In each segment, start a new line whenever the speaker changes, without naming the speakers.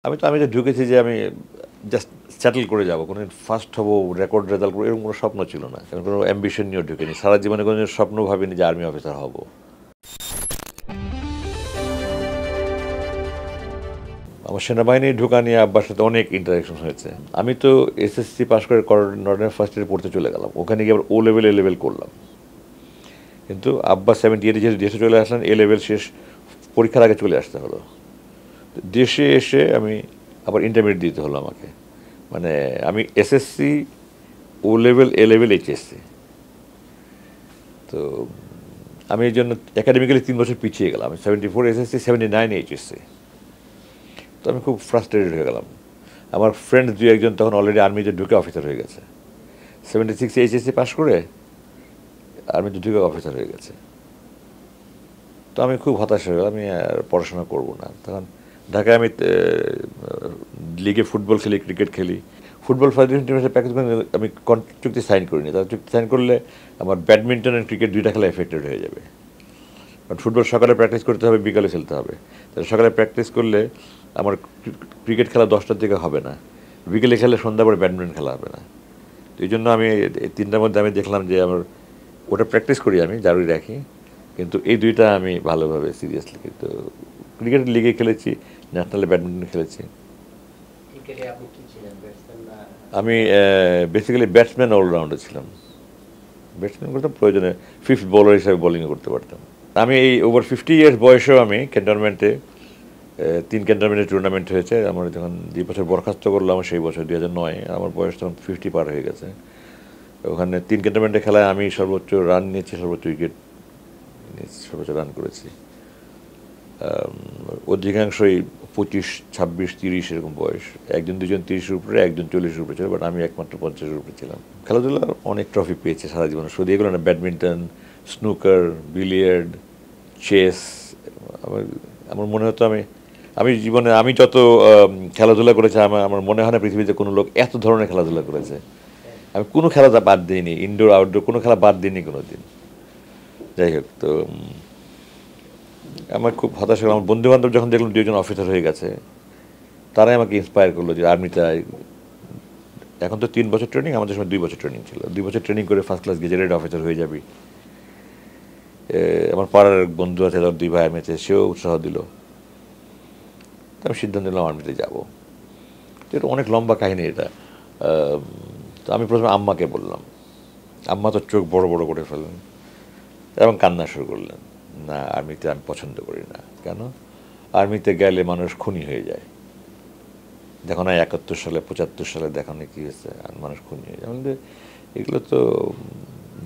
আমি যে ঢুকেছি যে আমি জাস্ট সেটেল করে যাব, কোনোদিন ফার্স্ট হব, রেকর্ড রেজাল্ট করবো, এরকম কোনো স্বপ্ন ছিল না, কারণ কোনো অ্যাম্বিশন নিয়েও ঢুকিনি, সারা জীবনে কোনো স্বপ্ন ভাবিনি যে আর্মি অফিসার হব। আমার সেনাবাহিনী ঢোকা নিয়ে আব্বার সাথে অনেক ইন্টারাকশন হয়েছে। আমি তো এসএসসি পাস করে নর্ডার্ন ফার্স্ট ইয়ারে পড়তে চলে গেলাম, ওখানে গিয়ে আবার ও লেভেল এ লেভেল করলাম। কিন্তু আব্বা 78 যেহেতু দেশে চলে আসলেন, এ লেভেল শেষ পরীক্ষার আগে চলে আসতে হলো। দেশে এসে আমি আবার ইন্টারমিডিয়েট দিতে হলো আমাকে, মানে আমি SSC, O level, A level, HSC. তো আমি এই জন্য একাডেমিক্যালি 3 বছর পিছিয়ে গেলাম। 74 এসএসসি, 79 এইচএসসি। তো আমি খুব ফ্রাস্ট্রেটেড হয়ে গেলাম। আমার ফ্রেন্ড দুই একজন তখন অলরেডি আর্মিতে ঢুকে অফিসার হয়ে গেছে, 76 এইচএসসি পাস করে আর্মিতে ঢুকে অফিসার হয়ে গেছে। তো আমি খুব হতাশ হয়ে গেলাম, আমি আর পড়াশোনা করবো না। তখন ঢাকায় আমি লিগে ফুটবল খেলি, ক্রিকেট খেলি। ফুটবল ফেডারেশন টিমের সাথে প্র্যাকটিস করে আমি চুক্তি সাইন করিনি। তারা চুক্তি সাইন করলে আমার ব্যাডমিন্টন আর ক্রিকেট দুইটা খেলা এফেক্টেড হয়ে যাবে, কারণ ফুটবল সকালে প্র্যাকটিস করতে হবে, বিকালে খেলতে হবে। তাহলে সকালে প্র্যাকটিস করলে আমার ক্রিকেট খেলা 10টার দিকে হবে না, বিকেলে খেলে সন্ধ্যা পরে ব্যাডমিন্টন খেলা হবে না। তো এই জন্য আমি এই তিনটার মধ্যে আমি দেখলাম যে আমার ওটা প্র্যাকটিস করি, আমি জারি রাখি, কিন্তু এই দুইটা আমি ভালোভাবে সিরিয়াসলি। কিন্তু ক্রিকেট লিগে খেলেছি, ন্যাশনালে ব্যাডমিন্টন খেলেছি। আমি বেসিক্যালি ব্যাটসম্যান, অলরাউন্ডার ছিলাম। ব্যাটসম্যান করতাম, প্রয়োজনে ফিফথ বোলার হিসাবে বোলিংও করতে পারতাম। আমি এই ওভার 50 ইয়ার্স বয়সেও আমি ক্যান্টনমেন্টে 3 ক্যান্টনমেন্টের টুর্নামেন্ট হয়েছে। আমার যখন যে বছর বরখাস্ত করলাম সেই বছর 2009, আমার বয়স তখন 50 পার হয়ে গেছে। ওখানে 3 ক্যান্টনমেন্টের খেলায় আমি সর্বোচ্চ রান নিয়েছি, সর্বোচ্চ উইকেট নিয়েছি, সর্বোচ্চ রান করেছি। অধিকাংশই 25, 26, 30 এরকম বয়স। একজন দুজন 30-এর উপরে, একজন 40-এর উপরে ছিল, বাট আমি একমাত্র 50-এর উপরে ছিলাম। খেলাধুলা অনেক ট্রফি পেয়েছে সারা জীবনে, শুধু এগুলো না, ব্যাডমিন্টন, স্নুকার, বিলিয়ার্ড, চেস। আমার আমার মনে হতো আমি আমি জীবনে আমি যত খেলাধুলা করেছি, আমার মনে হয় না পৃথিবীতে কোনো লোক এত ধরনের খেলাধুলা করেছে। আমি কোনো খেলা বাদ দিইনি, ইনডোর আউটডোর কোনো খেলা বাদ দিইনি কোনো দিন। যাই হোক, তো আমার খুব হতাশ হলো। আমার বন্ধু বান্ধব যখন দেখলাম দুজন অফিসার হয়ে গেছে, তারাই আমাকে ইন্সপায়ার করলো যে আর্মিতে। এখন তো 3 বছর ট্রেনিং, আমাদের সময় 2 বছর ট্রেনিং ছিল। 2 বছর ট্রেনিং করে ফার্স্ট ক্লাস গেজেটেড অফিসার হয়ে যাবি। আমার পাড়ার বন্ধু আছে, তার 2 ভাই আর্মিতে, সেও উৎসাহ দিল। তো আমি সিদ্ধান্ত নিলাম আর্মিতে যাবো। তো এটা অনেক লম্বা কাহিনী এটা। তো আমি প্রথমে আম্মাকে বললাম। আম্মা তো চোখ বড় বড় করে ফেললেন এবং কান্না শুরু করলেন। না, আর্মিতে আমি পছন্দ করি না। কেন? আর্মিতে গেলে মানুষ খুনি হয়ে যায়। দেখো না 71 সালে, 75 সালে দেখো না কী হয়েছে, আর মানুষ খুনি হয়ে যায়। আমাদের এগুলো তো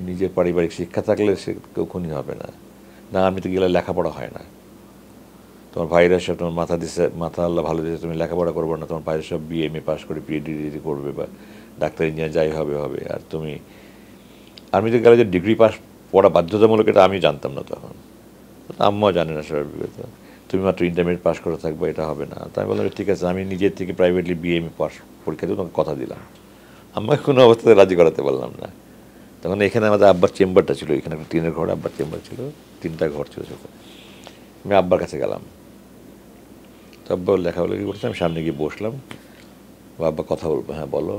নিজের পারিবারিক শিক্ষা থাকলে সে কেউ খুনি হবে না। না, আর্মিতে গেলে লেখাপড়া হয় না। তোমার ভাইরা সব তোমার মাথা দিচ্ছে, মাথা আল্লাহ ভালো দিচ্ছে, তুমি লেখাপড়া করবো না, তোমার ভাইরা সব বিএমএ পাস করে পিএইচডি ডিগ্রি করবে, বা ডাক্তার ইঞ্জিনিয়ার যাই হবে হবে, আর তুমি আর্মিতে গেলে যে ডিগ্রি পাস পড়া বাধ্যতামূলক, এটা আমি জানতাম না তখন। আম্মাও জানে না স্বাভাবিকত। তুমি মাত্র ইন্টারমিডিয়েট পাস করে থাকবো, এটা হবে না। তো আমি বললাম ঠিক আছে, আমি নিজের থেকে প্রাইভেটলি বিএমএ পাস পরীক্ষা দিয়ে তোমাকে কথা দিলাম। আম্মাকে কোনো অবস্থাতে রাজি করাতে পারলাম না। তখন এখানে আমাদের আব্বার চেম্বারটা ছিল, এখানে একটা টিনের ঘর, আব্বার চেম্বার ছিল, 3টা ঘর ছিল সেখানে। আমি আব্বার কাছে গেলাম। তো আব্বা লেখালেখি করছে, আমি সামনে গিয়ে বসলাম। আব্বা কথা বলবো, হ্যাঁ বলো।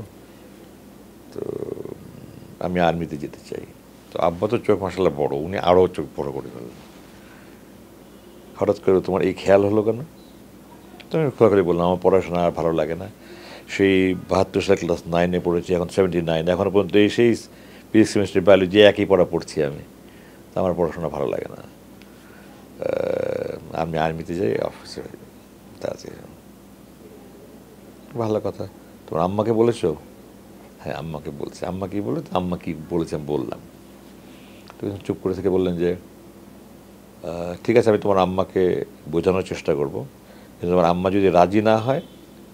তো আমি আর্মিতে যেতে চাই। তো আব্বা তো চোখ মাসাল্লাহ বড়, উনি আরও চোখ বড় করে ফেললেন। হঠাৎ করে তোমার এই খেয়াল হলো কেন? তো আমি খোলাখুলি বললাম, আমার পড়াশোনা আর ভালো লাগে না। সেই 72 সালে ক্লাস 9-এ পড়েছি, এখন 79, এখনও পর্যন্ত এই সেই ফিজিক্স কেমিস্ট্রি বায়োলজি একই পড়া পড়ছি আমি। তো আমার পড়াশোনা ভালো লাগে না, আমি আর্মিতে যাই, অফিসার হয়ে যাই। তা আছে, ভালো কথা। তোমার আম্মাকে বলেছো? হ্যাঁ, আম্মাকে বলছে। আম্মা কী বলে? আম্মা কী বলেছে আমি বললাম। তো চুপ করে থেকে বললেন যে ঠিক আছে, আমি তোমার আম্মাকে বোঝানোর চেষ্টা করব, কিন্তু তোমার আম্মা যদি রাজি না হয়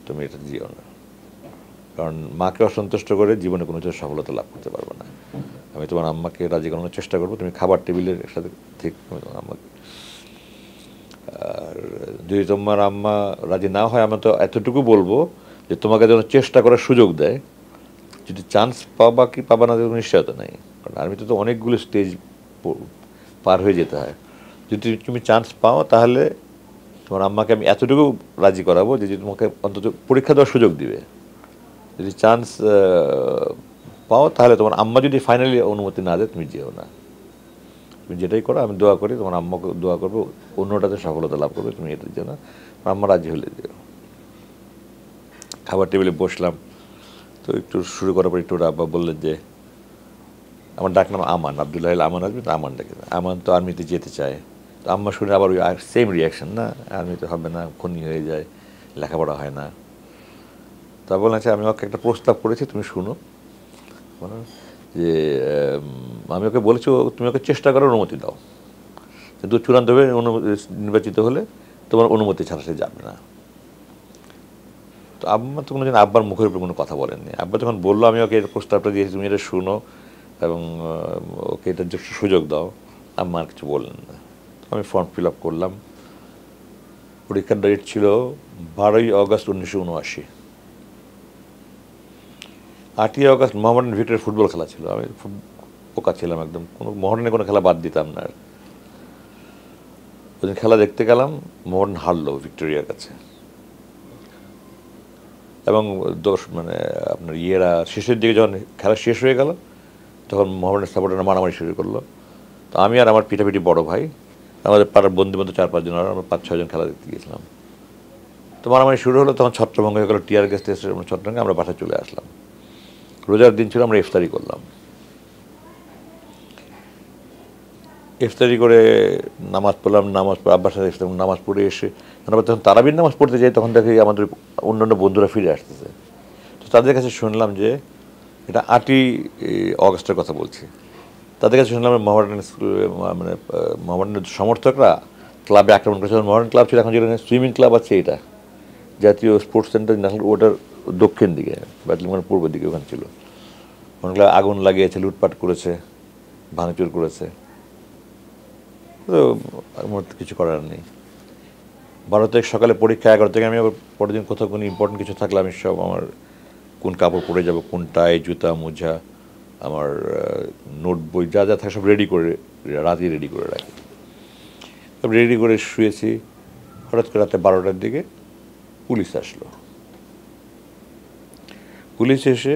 তুমি এটা দিও না, কারণ মাকে অসন্তুষ্ট করে জীবনে কোনো কিছু সফলতা লাভ করতে পারবে না। আমি তোমার আম্মাকে রাজি করানোর চেষ্টা করবো, তুমি খাবার টেবিলের সাথে ঠিক তোমার আম্মাকে। আর যদি তোমার আম্মা রাজি না হয়, আমি তো এতটুকু বলবো যে তোমাকে যেন চেষ্টা করার সুযোগ দেয়। যদি চান্স পাবা কি পাবা না, কোনো নিশ্চয়তা নেই, কারণ আর্মিতে তো অনেকগুলো স্টেজ পার হয়ে যেতে হয়। যদি তুমি চান্স পাও তাহলে তোমার আম্মাকে আমি এতটুকু রাজি করাবো যে তোমাকে অন্তত পরীক্ষা দেওয়ার সুযোগ দিবে, যদি চান্স পাও তাহলে তোমার আম্মা যদি ফাইনালি অনুমতি না দেয় তুমি যেও না, তুমি যেটাই করো আমি দোয়া করি, তোমার আম্মাকে দোয়া করবো অন্যটাতে সফলতা লাভ করবে, তুমি এটার জন্য আম্মা রাজি হলে দিও। খাবার টেবিলে বসলাম, তো একটু শুরু করার পর একটু আব্বা বললেন যে, আমার ডাক নাম আমান, আবদুল্লাহ আমান আসবে, তো আমান ডাকে, আমান তো আর্মিতে যেতে চায়। তো আম্মা শুনে আবার ওই সেম রিয়াকশন, না আর্মিতে হবে না, খুনি হয়ে যায়, লেখাপড়া হয় না। তা বললাম আচ্ছা আমি ওকে একটা প্রস্তাব করেছি, তুমি শুনো, যে আমি ওকে বলেছি তুমি ওকে চেষ্টা করার অনুমতি দাও, কিন্তু চূড়ান্তভাবে নির্বাচিত হলে তোমার অনুমতি ছাড়া সে যাবে না। তো আম্মা তো কোনোদিন আব্বার মুখের উপর কোনো কথা বলেননি। আব্বা যখন বললো আমি ওকে এর প্রস্তাবটা দিয়েছি, তুমি এটা শুনো এবং ওকে এটার যে সুযোগ দাও, আম্মা আর কিছু বললেন না। আমি ফর্ম ফিল আপ করলাম। পরীক্ষার ডেট ছিল 12ই অগস্ট 1979। 8ই অগস্ট মোহামেডান ভিক্টোরিয়ার ফুটবল খেলা ছিল। আমি পোকা ছিলাম একদম, কোনো মোহামেডানের কোনো খেলা বাদ দিতাম না। ওই খেলা দেখতে গেলাম, মোহামেডান হারলো ভিক্টোরিয়ার কাছে, এবং মানে আপনার শেষের দিকে যখন খেলা শেষ হয়ে গেল তখন মোহামেডানের সাপোর্টাররা মারামারি শুরু করলো। তো আমি আর আমার পিঠাপিঠি বড় ভাই, আমাদের পাড়ার বন্ধু 4-5 জন, আর আমরা 5-6 জন খেলা দেখতে গিয়েছিলাম। তো মারামারি শুরু হলো, তখন ছত্রভঙ্গ হয়ে গেল, টিয়ার গ্যাস এসে ছত্রভঙ্গে আমরা বাসায় চলে আসলাম। রোজার দিন ছিল, আমরা ইফতারি করলাম। ইফতারি করে নামাজ পড়লাম, আব্বার সাথে নামাজ পড়ে এসে আমরা যখন তারাবির নামাজ পড়তে যাই তখন দেখি আমাদের অন্যান্য বন্ধুরা ফিরে আসতেছে। তো তাদের কাছে শুনলাম যে, এটা 8ই অগস্টের কথা বলছি, তাদের কাছে শুনলাম মোহামেডান মানে মোহামেডানের সমর্থকরা ক্লাবে আক্রমণ করেছে। মোহামেডান ক্লাব ছিল, এখন যেখানে সুইমিং ক্লাব আছে এটা জাতীয় স্পোর্টস সেন্টার ন্যাশনাল, ওটার দক্ষিণ দিকে, ব্যাটলিংয়ের পূর্ব দিকে ওখানে ছিল। মোহামেডান ক্লাব আগুন লাগিয়েছে, লুটপাট করেছে, ভাঙচুর করেছে। তো আমার কিছু করার নেই। 12 তারিখ সকালে পরীক্ষা, 11 থেকে আমি আবার পরের দিন কোথাও কোনো ইম্পর্টেন্ট কিছু থাকলে আমি সব আমার কোন কাপড় পরে যাব, কোন টাই, জুতা, মোজা, আমার নোট বই যা যা থাকে সব রেডি করে রাতেই রেডি করে রাখি। সব রেডি করে শুয়েছি। হঠাৎ করে রাতে 12টার দিকে পুলিশ আসলো। পুলিশ এসে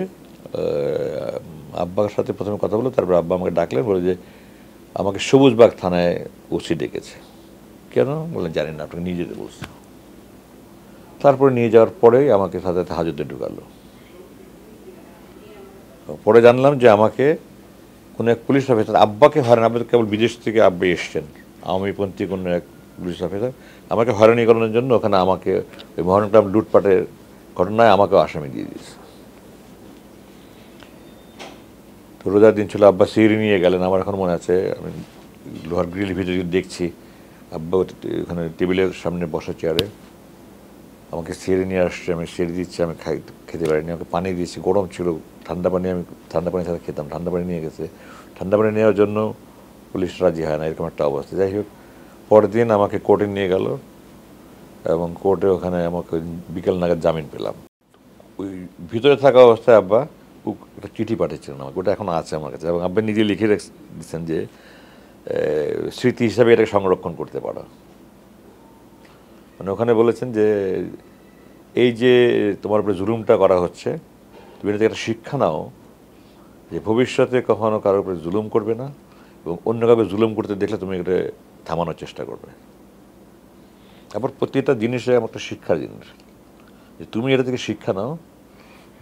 আব্বার সাথে প্রথমে কথা বললো, তারপর আব্বা আমাকে ডাকলেন, বলে যে আমাকে সবুজবাগ থানায় ওসি ডেকেছে। কেন বললেন জানি না, আপনাকে নিয়ে যেতে বলছে। তারপরে নিয়ে যাওয়ার পরেই আমাকে সাথে সাথে হাজতে ঢুকালো। পরে জানলাম যে আমাকে কোনো এক পুলিশ অফিসার, আব্বাকে হয়রানি, আব্বা কেবল বিদেশ থেকে আব্বা এসছেন, আওয়ামীপন্থী কোনো এক পুলিশ অফিসার আমাকে হয়রানি করানোর জন্য ওখানে আমাকে ওই মোহামেডান ক্লাব লুটপাটের ঘটনায় আমাকেও আসামি দিয়ে দিয়েছে। তো রোজার দিন ছিল, আব্বা সিঁড়ি নিয়ে গেলেন। আমার এখন মনে আছে, আমি লোহার গ্রিলের ভিতরে দেখছি আব্বা ওখানে টেবিলের সামনে বসা চেয়ারে আমাকে সিঁড়ি নিয়ে আসছে। আমি সিঁড়ি দিচ্ছি, আমি খেতে পারিনি। আমাকে পানি দিয়েছি, গরম ছিল, ঠান্ডা পানি আমি ঠান্ডা পানি ছাড়া খেতাম। ঠান্ডা পানি নিয়ে গেছে, ঠান্ডা পানি নেওয়ার জন্য পুলিশ রাজি হয় না, এরকম একটা অবস্থা। যাই হোক, পরের দিন আমাকে কোর্টে নিয়ে গেল এবং কোর্টে ওখানে আমাকে বিকেল নাগাদ জামিন পেলাম। ওই ভিতরে থাকা অবস্থায় আব্বা একটা চিঠি পাঠিয়েছিলেন আমাকে, ওটা এখন আছে আমার কাছে, এবং আব্বা নিজে লিখে দিচ্ছেন যে স্মৃতি হিসাবে এটাকে সংরক্ষণ করতে পারো। মানে ওখানে বলেছেন যে এই যে তোমার উপরে জুলুমটা করা হচ্ছে, তুমি এটা একটা শিক্ষা নাও যে ভবিষ্যতে কখনো কারোর উপরে জুলুম করবে না, এবং অন্য কাউকে জুলুম করতে দেখলে তুমি এটা থামানোর চেষ্টা করবে। তারপর প্রতিটা জিনিসে আমার একটা শিক্ষার জিনিস, যে তুমি এটা থেকে শিক্ষা নাও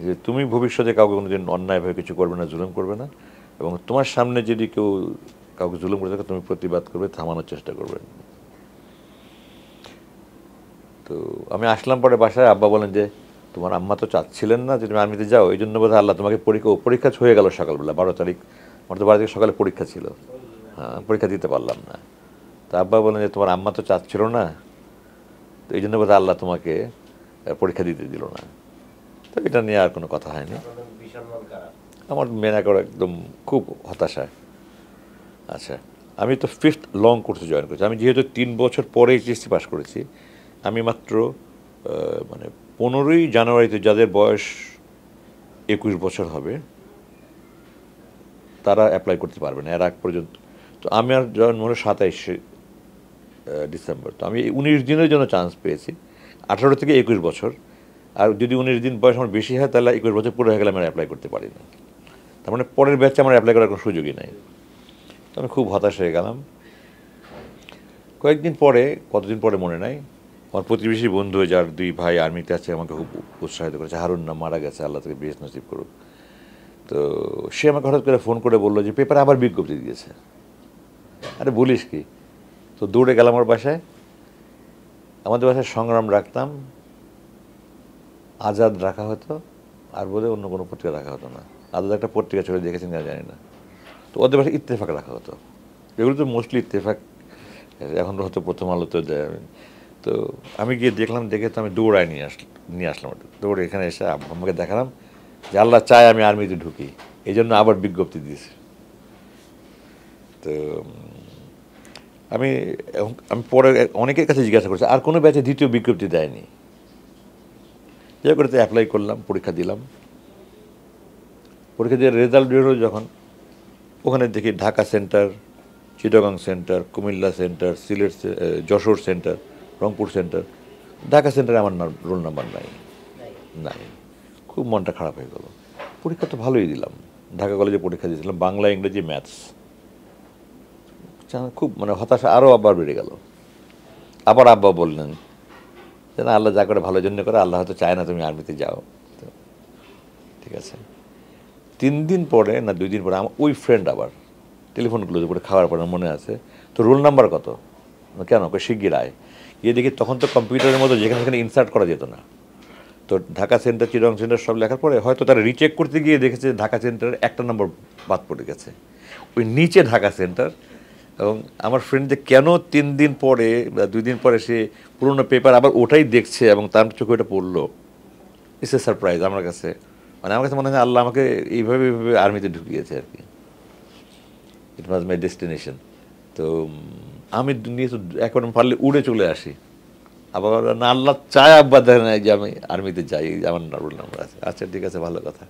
যে তুমি ভবিষ্যতে কাউকে কোনোদিন অন্যায়ভাবে কিছু করবে না, জুলুম করবে না, এবং তোমার সামনে যদি কেউ কাউকে জুলুম করে থাকে তুমি প্রতিবাদ করবে, থামানোর চেষ্টা করবে। তো আমি আসলাম পরে বাসায়, আব্বা বলেন যে তোমার আম্মা তো চাচ্ছিলেন না যে তুমি আর্মিতে যাও, এই জন্য বোধহয় আল্লাহ তোমাকে পরীক্ষা হয়ে গেল সকালবেলা 12 তারিখ। আমার তো 12 তারিখ সকালে পরীক্ষা ছিল, হ্যাঁ পরীক্ষা দিতে পারলাম না। তা আব্বা বলেন যে তোমার আম্মা তো চাচ্ছিল না, তো এই জন্য বোধহয় আল্লাহ তোমাকে পরীক্ষা দিতে দিল না। তো এটা নিয়ে আর কোনো কথা হয়নি। আমার মেনা করা একদম খুব হতাশা। আচ্ছা, আমি তো 5th লং কোর্সে জয়েন করেছি। আমি যেহেতু 3 বছর পরে এইচএসসি পাস করেছি, আমি মাত্র মানে 15ই জানুয়ারিতে যাদের বয়স 21 বছর হবে তারা অ্যাপ্লাই করতে পারবে না, এর আগ পর্যন্ত। তো আমি আর জয়েন হলো 27 ডিসেম্বর। তো আমি 19 দিনের জন্য চান্স পেয়েছি, 18 থেকে 21 বছর। আর যদি 19 দিন বয়স আমার বেশি হয় তাহলে 21 বছর পুরো হয়ে গেলে আমি অ্যাপ্লাই করতে পারি না। তার মানে পরের ব্যাচে আমার অ্যাপ্লাই করার কোনো সুযোগই নাই। তো আমি খুব হতাশ হয়ে গেলাম। কয়েকদিন পরে, কতদিন পরে মনে নাই, আমার প্রতিবেশী বন্ধু যার 2 ভাই আর্মিতে আছে আমাকে খুব উৎসাহিত করেছে, হারুন না মারা গেছে, আল্লাহ তাকে বেশ নসিব করুক। তো সে আমাকে হঠাৎ করে ফোন করে বললো যে পেপারে আবার বিজ্ঞপ্তি দিয়েছে। আরে বলিস কি? তো দৌড়ে গেলাম আমার বাসায়। আমাদের বাসায় সংগ্রাম রাখতাম, আজাদ রাখা হতো, আর বোধহয় অন্য কোনো পত্রিকা রাখা হতো না। আজাদ একটা পত্রিকা চলে, দেখেছেন কিনা জানি না। তো ওদের বাসায় ইত্তেফাক রাখা হতো, এগুলো তো মোস্টলি ইত্তেফাক, এখন হয়তো প্রথম আলোতে দেয়। তো আমি গিয়ে দেখলাম, দেখে তো আমি দৌড়ায় নিয়ে আসলাম ওটা। দৌড়ে এখানে এসে আমাকে দেখালাম যে আল্লাহ চায় আমি আর্মিতে ঢুকি, এই জন্য আবার বিজ্ঞপ্তি দিয়েছে। তো আমি আমি পরে অনেকের কাছে জিজ্ঞাসা করছি, আর কোনো ব্যাচে দ্বিতীয় বিজ্ঞপ্তি দেয়নি। যাই করে তো অ্যাপ্লাই করলাম, পরীক্ষা দিলাম। পরীক্ষা দিয়ে রেজাল্ট বেরোলো যখন, ওখানে দেখি Dhaka centre, Chittagong centre, Comilla centre, Sylhet, Jessore centre, Rangpur centre. Dhaka সেন্টারে আমার রোল নাম্বার নাই। খুব মনটা খারাপ হয়ে গেল। পরীক্ষা তো ভালোই দিলাম, ঢাকা কলেজে পরীক্ষা দিয়েছিলাম, বাংলা, ইংরেজি, ম্যাথস। খুব মানে হতাশা আরও আবার বেড়ে গেল। আবার আব্বা বললেন যে না, আল্লাহ যা করে ভালোর জন্য করে, আল্লাহ হয়তো চায় না তুমি আর্মিতে যাও। তো ঠিক আছে। 3 দিন পরে না 2 দিন পরে আমার ওই ফ্রেন্ড আবার টেলিফোন করলো, করে খাওয়ার পরে মনে আছে, তো রোল নাম্বার কত, কেন শিগগির আয়। গিয়ে দেখি তখন তো কম্পিউটারের মতো যেখানে সেখানে ইনসার্ট করা যেত না। তো ঢাকা সেন্টার, চিটাগাং সেন্টার সব লেখার পরে হয়তো তারা রিচেক করতে গিয়ে দেখেছে ঢাকা সেন্টারের একটা নম্বর বাদ পড়ে গেছে, ওই নিচে ঢাকা সেন্টার। এবং আমার ফ্রেন্ড যে কেন 3 দিন পরে বা 2 দিন পরে সে পুরোনো পেপার আবার ওটাই দেখছে এবং তার চোখে ওটা পড়লো, ইটস এ সারপ্রাইজ আমার কাছে। মানে আমার কাছে মনে হয় আল্লাহ আমাকে এইভাবে আর্মিতে ঢুকিয়েছে আর কি। ইট ওয়াজ মাই ডেস্টিনেশন। তো আমি নিয়ে তো একবার পারলে উড়ে চলে আসি। আবার না, আল্লাহ চায় আব্বা দেখে না যে আমি আর্মিতে যাই, আমার রোল নাম্বার আছে। আচ্ছা ঠিক আছে, ভালো কথা।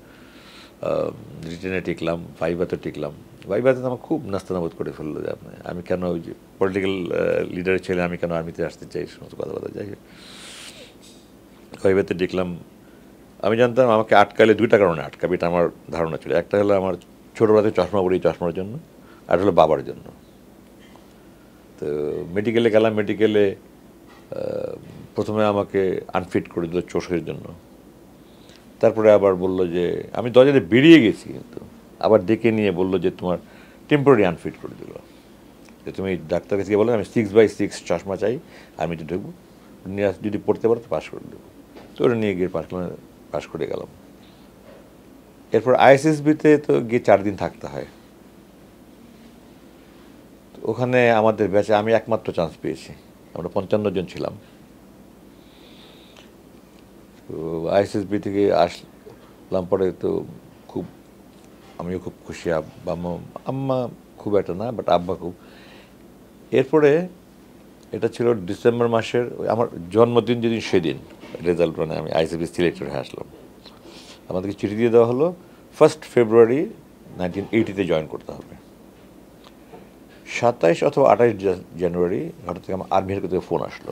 রিটেনে টিকলাম, ভাইভাতে টিকলাম। ভাইভাতে আমার খুব নাস্তানাবোধ করে ফেললো যে আমি কেন ওই যে পলিটিক্যাল লিডারের ছেলে, আমি কেন আর্মিতে আসতে চাই, সমস্ত কথাবার্তা। যাই হোক, ভাইভাতে টিকলাম। আমি জানতাম আমাকে আটকালে 2টা কারণে আটকাবে, এটা আমার ধারণা ছিল। একটা হলো আমার ছোটোবেলাতে চশমা পড়ি, চশমার জন্য, আর হলো বাবার জন্য। তো মেডিকেলে গেলাম, মেডিকেলে প্রথমে আমাকে আনফিট করে দিল চোখের জন্য। তারপরে আবার বলল যে, আমি দরজাতে বেরিয়ে গেছি কিন্তু আবার ডেকে নিয়ে বললো যে তোমার টেম্পোরারি আনফিট করে দিল, যে তুমি ডাক্তার কাছে গিয়ে বলো আমি 6x6 চশমা চাই, আর্মিতে ঢুকবো, নিয়ে যদি পড়তে পারো তো পাস করে দেবো। তো ওরা নিয়ে গিয়ে পাস করে গেলাম। এরপর আইএসএসবিতে তো গিয়ে 4 দিন থাকতে হয়। ওখানে আমাদের ব্যাচে আমি একমাত্র চান্স পেয়েছি, আমরা 55 জন ছিলাম। তো আইএসএসবি থেকে আসলাম পরে তো খুব, আমিও খুব খুশি, আম্মা খুব একটা না, বাট আব্বা খুব। এরপরে এটা ছিল ডিসেম্বর মাসের, আমার জন্মদিন যেদিন সেদিন রেজাল্ট, মানে আমি আইএসএসবি সিলেক্টেড হয়ে আসলাম। আমাদেরকে চিঠি দিয়ে দেওয়া হলো 1 ফেব্রুয়ারি 1980-তে জয়েন করতে হবে। 27 অথবা 28 জানুয়ারি হঠাৎ থেকে আমার আর্মি হেডকোয়ার্টার থেকে ফোন আসলো,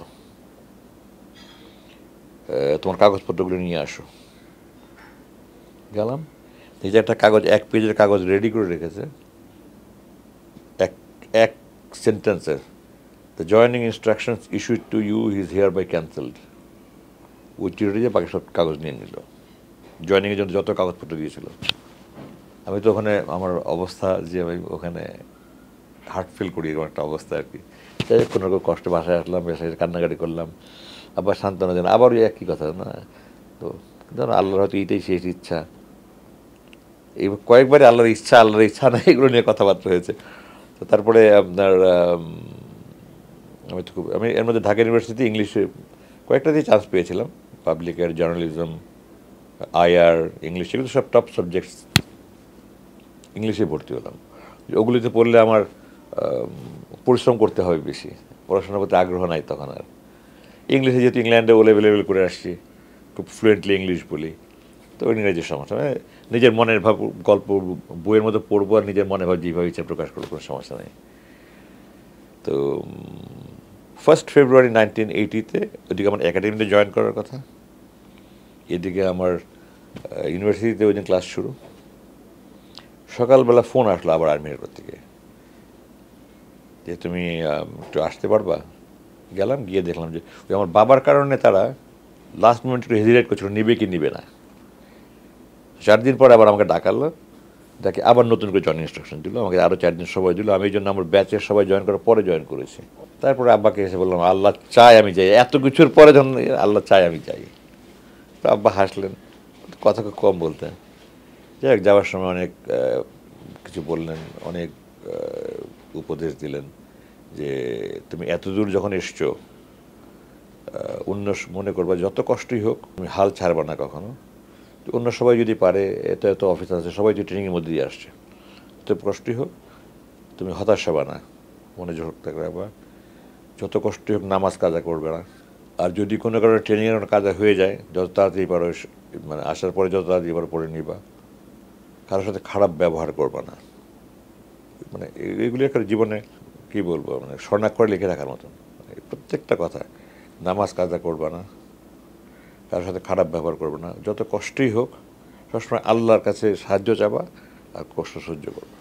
তোমার কাগজপত্রগুলো নিয়ে আসো। গেলাম, নিজে একটা কাগজ, 1 পেজের কাগজ রেডি করে রেখেছে, এক সেন্টেন্সের, the joining instructions issued to you is hereby cancelled. ওই চিঠিটা দিয়ে বাকি সব কাগজ নিয়ে নিল, জয়নিংয়ের জন্য যত কাগজপত্র দিয়েছিল। আমি তো ওখানে আমার অবস্থা যে আমি ওখানে হার্ট ফিল করি, এরকম একটা অবস্থা আর কি। যাই হোক, কোনো রকম কষ্ট বাসায় আসলাম, বাসায় কান্নাকাটি করলাম, আবার সান্ত্বনা দেন, আবার ওই একই কথা না। তো ধরো আল্লাহর হয়তো এইটাই শেষ ইচ্ছা। এই কয়েকবারই আল্লাহর ইচ্ছা না, এগুলো নিয়ে কথাবার্তা হয়েছে। তো তারপরে আপনার আমি এর মধ্যে ঢাকা ইউনিভার্সিটি ইংলিশে কয়েকটা দিয়ে চান্স পেয়েছিলাম, পাবলিকের, জার্নালিজম, আইআর, ইংলিশ, এগুলো সব টপ সাবজেক্টস। ইংলিশে ভর্তি হলাম। ওগুলিতে পড়লে আমার পরিশ্রম করতে হবে বেশি, পড়াশোনার প্রতি আগ্রহ নাই তখন আর। ইংলিশে যেহেতু ইংল্যান্ডে ও লেভেল করে আসছি, খুব ফ্লুয়েন্টলি ইংলিশ বলি, তো ইংরেজির সমস্যা, মানে নিজের মনের ভাব, গল্প বইয়ের মতো পড়বো আর নিজের মনের ভাব যেভাবে ইচ্ছা প্রকাশ করবো, কোনো সমস্যা নেই। তো 1 ফেব্রুয়ারি 1980-তে ওদিকে আমার একাডেমিতে জয়েন করার কথা, এদিকে আমার ইউনিভার্সিটিতে ওই দিন ক্লাস শুরু। সকালবেলা ফোন আসলো আবার আর্মি হেডকোয়ার্টার থেকে যে তুমি একটু আসতে পারবা। গেলাম, গিয়ে দেখলাম যে ওই আমার বাবার কারণে তারা লাস্ট মোমেন্ট একটু হেজিটেট করছিল নিবে কি নিবে না। 4 দিন পরে আবার আমাকে ডাকালো, তাকে আবার নতুন করে জয়েন ইনস্ট্রাকশন দিল, আমাকে আরও 4 দিন সময় দিল। আমি এই জন্য আমার ব্যাচের সবাই জয়েন করার পরে জয়েন করেছি। তারপরে আব্বাকে এসে বললাম আল্লাহ চায় আমি যাই, এত কিছুর পরে যখন আল্লাহ চায় আমি যাই। তো আব্বা হাসলেন, কথা খুব কম বলতেন। যাই হোক, যাওয়ার সময় অনেক কিছু বললেন, অনেক উপদেশ দিলেন যে তুমি এত দূর যখন এসছো অন্য মনে করবা যত কষ্টই হোক তুমি হাল ছাড়বা না কখনো। অন্য সবাই যদি পারে, এত এত অফিসার আছে সবাই যদি ট্রেনিংয়ের মধ্যে দিয়ে আসছে, যত কষ্টই হোক তুমি হতাশ হবা না, মনে জোর রাখবা। যত কষ্টই হোক নামাজ কাজা করবে না। আর যদি কোনো কারণে ট্রেনিংয়ের কাজা হয়ে যায়, যত তাড়াতাড়ি পারো মানে আসার পরে যত তাড়াতাড়ি পারো পড়ে নিবা। কারোর সাথে খারাপ ব্যবহার করবা না। মানে এগুলি একটা জীবনে কী বলবো, মানে স্বর্ণাক্ষরে লিখে রাখার মতন প্রত্যেকটা কথা। নামাজ কাজা করবা না, কারোর সাথে খারাপ ব্যবহার করবে না, যত কষ্টই হোক সবসময় আল্লাহর কাছে সাহায্য চাবা আর কষ্ট সহ্য করবে।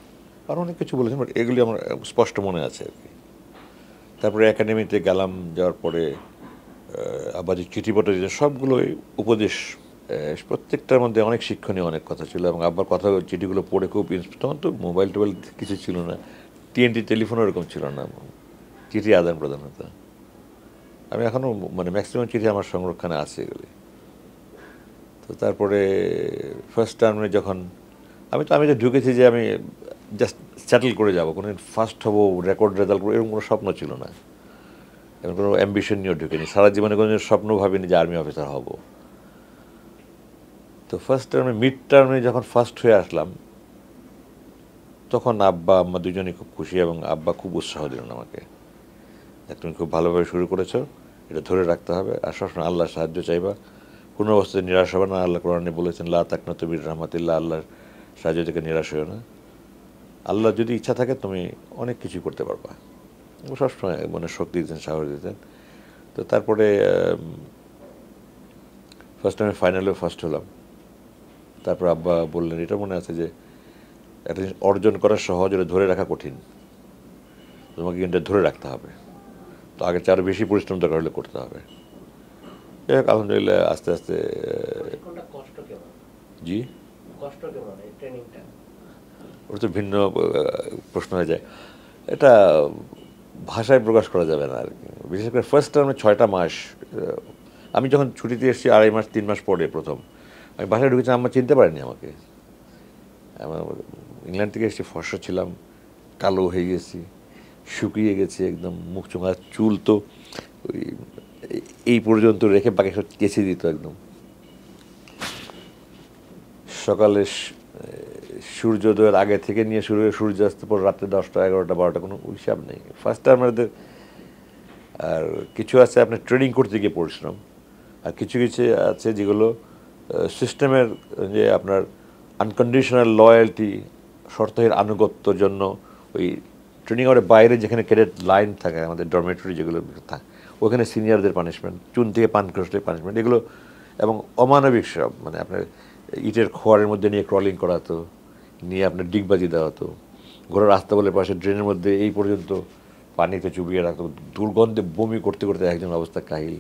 আর অনেক কিছু বলেছেন, বাট এগুলি আমার স্পষ্ট মনে আছে আর কি। তারপরে একাডেমিতে গেলাম, যাওয়ার পরে আব্বা যে চিঠিপত্র দিয়েছেন সবগুলোই উপদেশ, প্রত্যেকটার মধ্যে অনেক শিক্ষণীয় অনেক কথা ছিল। এবং আব্বার কথা চিঠিগুলো পড়ে খুব তখন তো মোবাইল টোবাইল কিছু ছিল না, টিএনটি টেলিফোনও এরকম ছিল না, চিঠি আদান প্রদান হতো। আমি এখনও মানে ম্যাক্সিমাম চিঠি আমার সংরক্ষণে আছে এগুলি। তো তারপরে ফার্স্ট টার্মে যখন আমি যে ঢুকেছি যে আমি জাস্ট সেটেল করে যাব, কোনো ফার্স্ট হবো, রেকর্ড রেজাল্ট করবো, এরকম কোনো স্বপ্ন ছিল না, এমন কোনো অ্যাম্বিশন নিয়েও ঢুকিনি। সারা জীবনে কোনো স্বপ্ন ভাবিনি যে আর্মি অফিসার হব। তো ফার্স্ট টার্মে মিড টার্মে যখন ফার্স্ট হয়ে আসলাম, তখন আব্বা আম্মা দুজনেই খুব খুশি, এবং আব্বা খুব উৎসাহ দিলেন আমাকে, তুমি খুব ভালোভাবে শুরু করেছো, এটা ধরে রাখতে হবে, আর সবসময় আল্লাহর সাহায্য চাইবা, কোনো অবস্থায় নিরাশ হবে না। আল্লাহ কোরআনে বলেছেন লা তাকনাতু মির রাহমাতিল্লাহ, আল্লাহর সাহায্য থেকে নিরাশ হয়েও না, আল্লাহ যদি ইচ্ছা থাকে তুমি অনেক কিছু করতে পারবা। সবসময় মানে শক্তি দিতেন, সাহস দিতেন। তো তারপরে ফার্স্ট টাইমে ফাইনালেও ফার্স্ট হলাম। তারপর আব্বা বললেন, এটা মনে আছে যে একটা জিনিস অর্জন করা সহজ, এটা ধরে রাখা কঠিন, তোমাকে কিন্তু ধরে রাখতে হবে। তো আগে আরও বেশি পরিশ্রম দরকার হলে করতে হবে। যাই হোক, আলহামদুলিল্লাহ আস্তে আস্তে। জি, ওটা তো ভিন্ন প্রশ্ন হয়ে যায়, এটা ভাষায় প্রকাশ করা যাবে না আর কি। বিশেষ করে ফার্স্ট টার্মে 6টা মাস, আমি যখন ছুটিতে এসেছি 2.5 মাস 3 মাস পরে প্রথম আমি বাসায় ঢুকেছি, আম্মা চিনতে পারেনি আমাকে। আমার ইংল্যান্ড থেকে এসেছি, ফর্সা ছিলাম, কালো হয়ে গেছি, শুকিয়ে গেছে একদম, মুখ চোখা চুল তো ওই এই পর্যন্ত রেখে বাকি সব কেচে দিত একদম। সকালে সূর্যোদয়ের আগে থেকে নিয়ে শুরু হয়ে সূর্যাস্ত পর রাত্রে 10টা 11টা 12টা কোনো হিসাব নেই ফার্স্ট টার্মারদের। আর কিছু আছে আপনার ট্রেনিং করতে গিয়ে পরিশ্রম, আর কিছু কিছু আছে যেগুলো সিস্টেমের, যে আপনার আনকন্ডিশনাল লয়্যালটি, শর্তহীন আনুগত্যর জন্য ওই ট্রেনিং আওয়ারের বাইরে যেখানে ক্যাডেট লাইন থাকে, আমাদের ডরমেটরি যেগুলো থাকে, ওখানে সিনিয়রদের পানিশমেন্ট, চুন থেকে পান খসলে পানিশমেন্ট, এগুলো এবং অমানবিক সব, মানে আপনার ইটের খোয়ারের মধ্যে নিয়ে ক্রলিং করাতো, নিয়ে আপনার ডিগবাজি দেওয়া হতো, ঘোড়ার রাস্তা বলে পাশে ড্রেনের মধ্যে এই পর্যন্ত পানিতে চুবিয়ে রাখতো, দুর্গন্ধে বমি করতে করতে একজন অবস্থা কাহিল,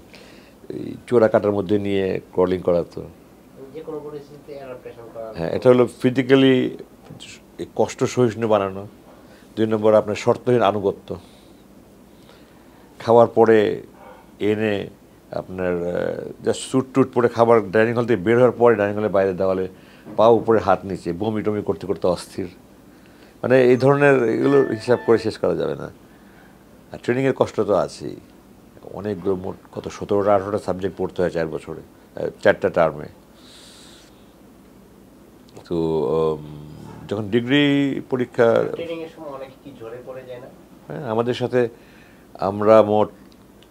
এই চোরা কাটার মধ্যে নিয়ে ক্রলিং করাতো। হ্যাঁ, এটা হলো ফিজিক্যালি কষ্ট সহিষ্ণু বানানো। 2 নম্বর আপনার শর্তহীন আনুগত্য, খাওয়ার পরে এনে আপনার জাস্ট স্যুট টুট পরে খাবার ডাইনিং হল থেকে বের হওয়ার পরে ডাইনিং হলের বাইরে দেওয়ালে পা উপরে হাত নিচে, বমি টমি করতে করতে অস্থির, মানে এই ধরনের এগুলোর হিসাব করে শেষ করা যাবে না। আর ট্রেনিংয়ের কষ্ট তো আছেই, অনেকগুলো মোট কত 17টা 18টা সাবজেক্ট পড়তে হয় 4 বছরে, 4টা টার্মে। তো যখন ডিগ্রি পরীক্ষা, হ্যাঁ, আমাদের সাথে আমরা মোট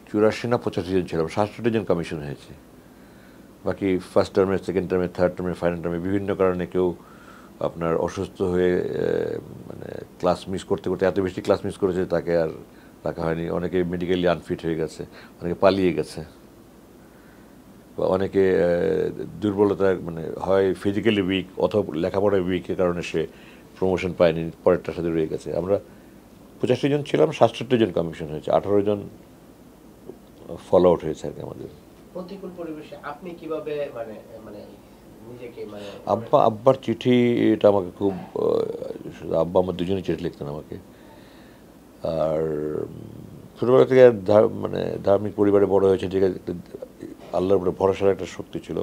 84 না 85 জন ছিলাম, 67 জন কমিশন হয়েছে। বাকি ফার্স্ট টার্মে, সেকেন্ড টার্মে, থার্ড টার্মে, ফাইনাল টার্মে বিভিন্ন কারণে কেউ আপনার অসুস্থ হয়ে মানে ক্লাস মিস করতে করতে এত বেশি ক্লাস মিস করেছে তাকে আর রাখা হয়নি, অনেকে মেডিকেলি আনফিট হয়ে গেছে, অনেকে পালিয়ে গেছে, বা অনেকে দুর্বলতা মানে হয় ফিজিক্যালি উইক অথবা লেখাপড়ায় উইকের কারণে সে প্রমোশন পায়নি, পরেরটার সাথে রয়ে গেছে। আমরা 85 জন ছিলাম, 67 জন কমিশন হয়েছে, 18 জন ফলো আউট হয়েছে আর কি আমাদের।
প্রতিকূল পরিবেশে আপনি কিভাবে মানে মানে নিজেকে মানে
আব্বার চিঠি, এটা আমাকে খুব শুধু আব্বা, আমার দুজনেই চিঠি লিখতেন আমাকে। আর ছোটোবেলা থেকে মানে ধার্মিক পরিবারে বড় হয়েছে, ঠিক আছে, আল্লাহর উপরে ভরসার একটা শক্তি ছিল।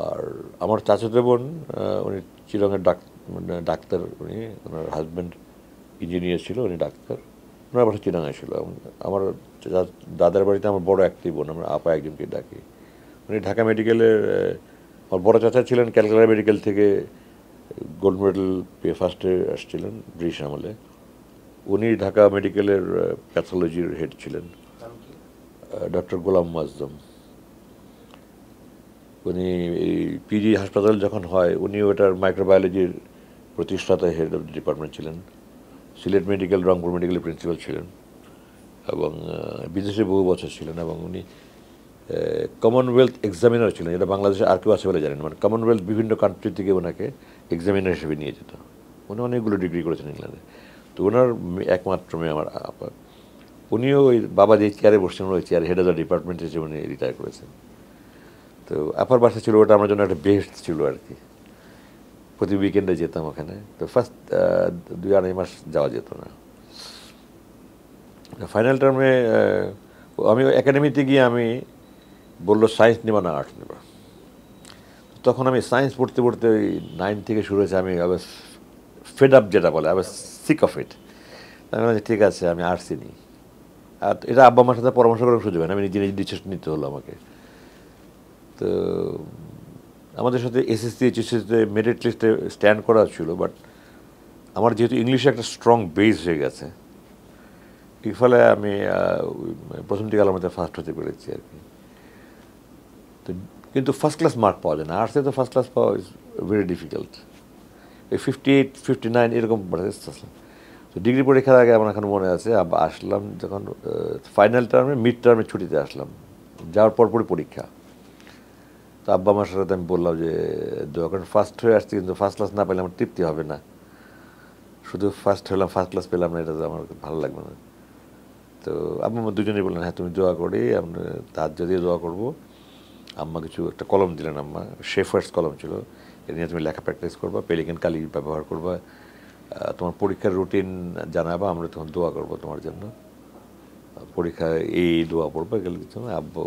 আর আমার চাচাতো বোন, উনি চিরঙের ডাক্তার, উনি, ওনার হাজব্যান্ড ইঞ্জিনিয়ার ছিল, উনি ডাক্তার, ওনার বাসা চিরাঙায় ছিল। আমার দাদার বাড়িতে আমার বড় একটি বোন, আমরা আপা একজনকে ডাকি, উনি ঢাকা মেডিকেলের, আমার বড় চাচা ছিলেন ক্যালকাটা মেডিকেল থেকে গোল্ড মেডেল পেয়ে ফার্স্টে আসছিলেন ব্রিটিশ আমলে, উনি ঢাকা মেডিকেলের প্যাথোলজির হেড ছিলেন, ডক্টর গোলাম মাজদম। উনি পিজি হাসপাতাল যখন হয়, উনি ওটার মাইক্রোবায়োলজির প্রতিষ্ঠাতা, হেড অফ দ্য ডিপার্টমেন্ট ছিলেন। সিলেট মেডিকেল, রংপুর মেডিকেলের প্রিন্সিপাল ছিলেন, এবং বিদেশে বহু বছর ছিলেন। এবং উনি কমনওয়েলথ এক্সামিনার ছিলেন, এটা বাংলাদেশে আর কেউ আছে বলে জানেন, মানে কমনওয়েলথ বিভিন্ন কান্ট্রি থেকে ওনাকে এক্সামিনার হিসেবে নিয়ে যেত। উনি অনেকগুলো ডিগ্রি করেছেন ইংল্যান্ডে। তো ওনার একমাত্র মেয়ে আমার আপা, উনিও ওই বাবা যে চেয়ারে বসছেন, ওই chair head of the department হিসেবে উনি রিটায়ার করেছেন। তো আপার বাসা ছিল, ওটা আমার জন্য একটা বেস্ট ছিল আর কি, প্রতি উইকেন্ডে যেতাম ওখানে। তো ফার্স্ট 2-2.5 মাস যাওয়া যেত না। ফাইনাল টার্মে আমি একাডেমিতে গিয়ে আমি বললো সায়েন্স নেবা না আর্টস নেবা। তখন আমি সায়েন্স পড়তে পড়তে ওই 9 থেকে শুরু হয়েছে, আমি আবার ফেড আপ যেটা বলে, আবার সিক অফ ইট। আমি বলছি ঠিক আছে, আমি আর্টসই নিই। আর এটা আব্বা আমার সাথে পরামর্শ করার সুযোগ হয় না, আমি নিজে নিজে ডিসিশন নিতে হলো আমাকে। তো আমাদের সাথে এসএসসি এইচএসসিতে মেরিট লিস্টে স্ট্যান্ড করা ছিল, বাট আমার যেহেতু ইংলিশে একটা স্ট্রং বেস হয়ে গেছে, এর ফলে আমি প্রথম দিকে আলামতে ফার্স্ট হতে পেরেছি আর কি। তো কিন্তু ফার্স্ট ক্লাস মার্ক পাওয়া যায় না আর্টসে, তো ফার্স্ট ক্লাস পাওয়া ইজ ভেরি ডিফিকাল্ট। এই 58, 59 এরকম আসলাম। তো ডিগ্রি পরীক্ষার আগে আমার এখন মনে আছে, আসলাম যখন ফাইনাল টার্মে, মিড টার্মে ছুটিতে আসলাম, যাওয়ার পরপরই পরীক্ষা। তো আব্বা আমার সাথে আমি বললাম যে দোয়া করেন, ফার্স্ট হয়ে আসছি, কিন্তু ফার্স্ট ক্লাস না পেলে আমার তৃপ্তি হবে না, শুধু ফার্স্ট হলাম ফার্স্ট ক্লাস পেলাম না, এটা তো আমার ভালো লাগবে না। তো আব্বা আমার দুজনেই বললেন হ্যাঁ তুমি দোয়া করি, আমরা তার যদি দোয়া করবো। আম্মা কিছু একটা কলম দিলেন, আম্মা শেফার্স কলম ছিল, এ নিয়ে তুমি লেখা প্র্যাকটিস করবা, পেলিকেন কালি ব্যবহার করবা, তোমার পরীক্ষার রুটিন জানাবা, আমরা তখন দোয়া করবো তোমার জন্য, পরীক্ষায় এই দোয়া পড়বো, এগুলো দিতে হবে। আব্বু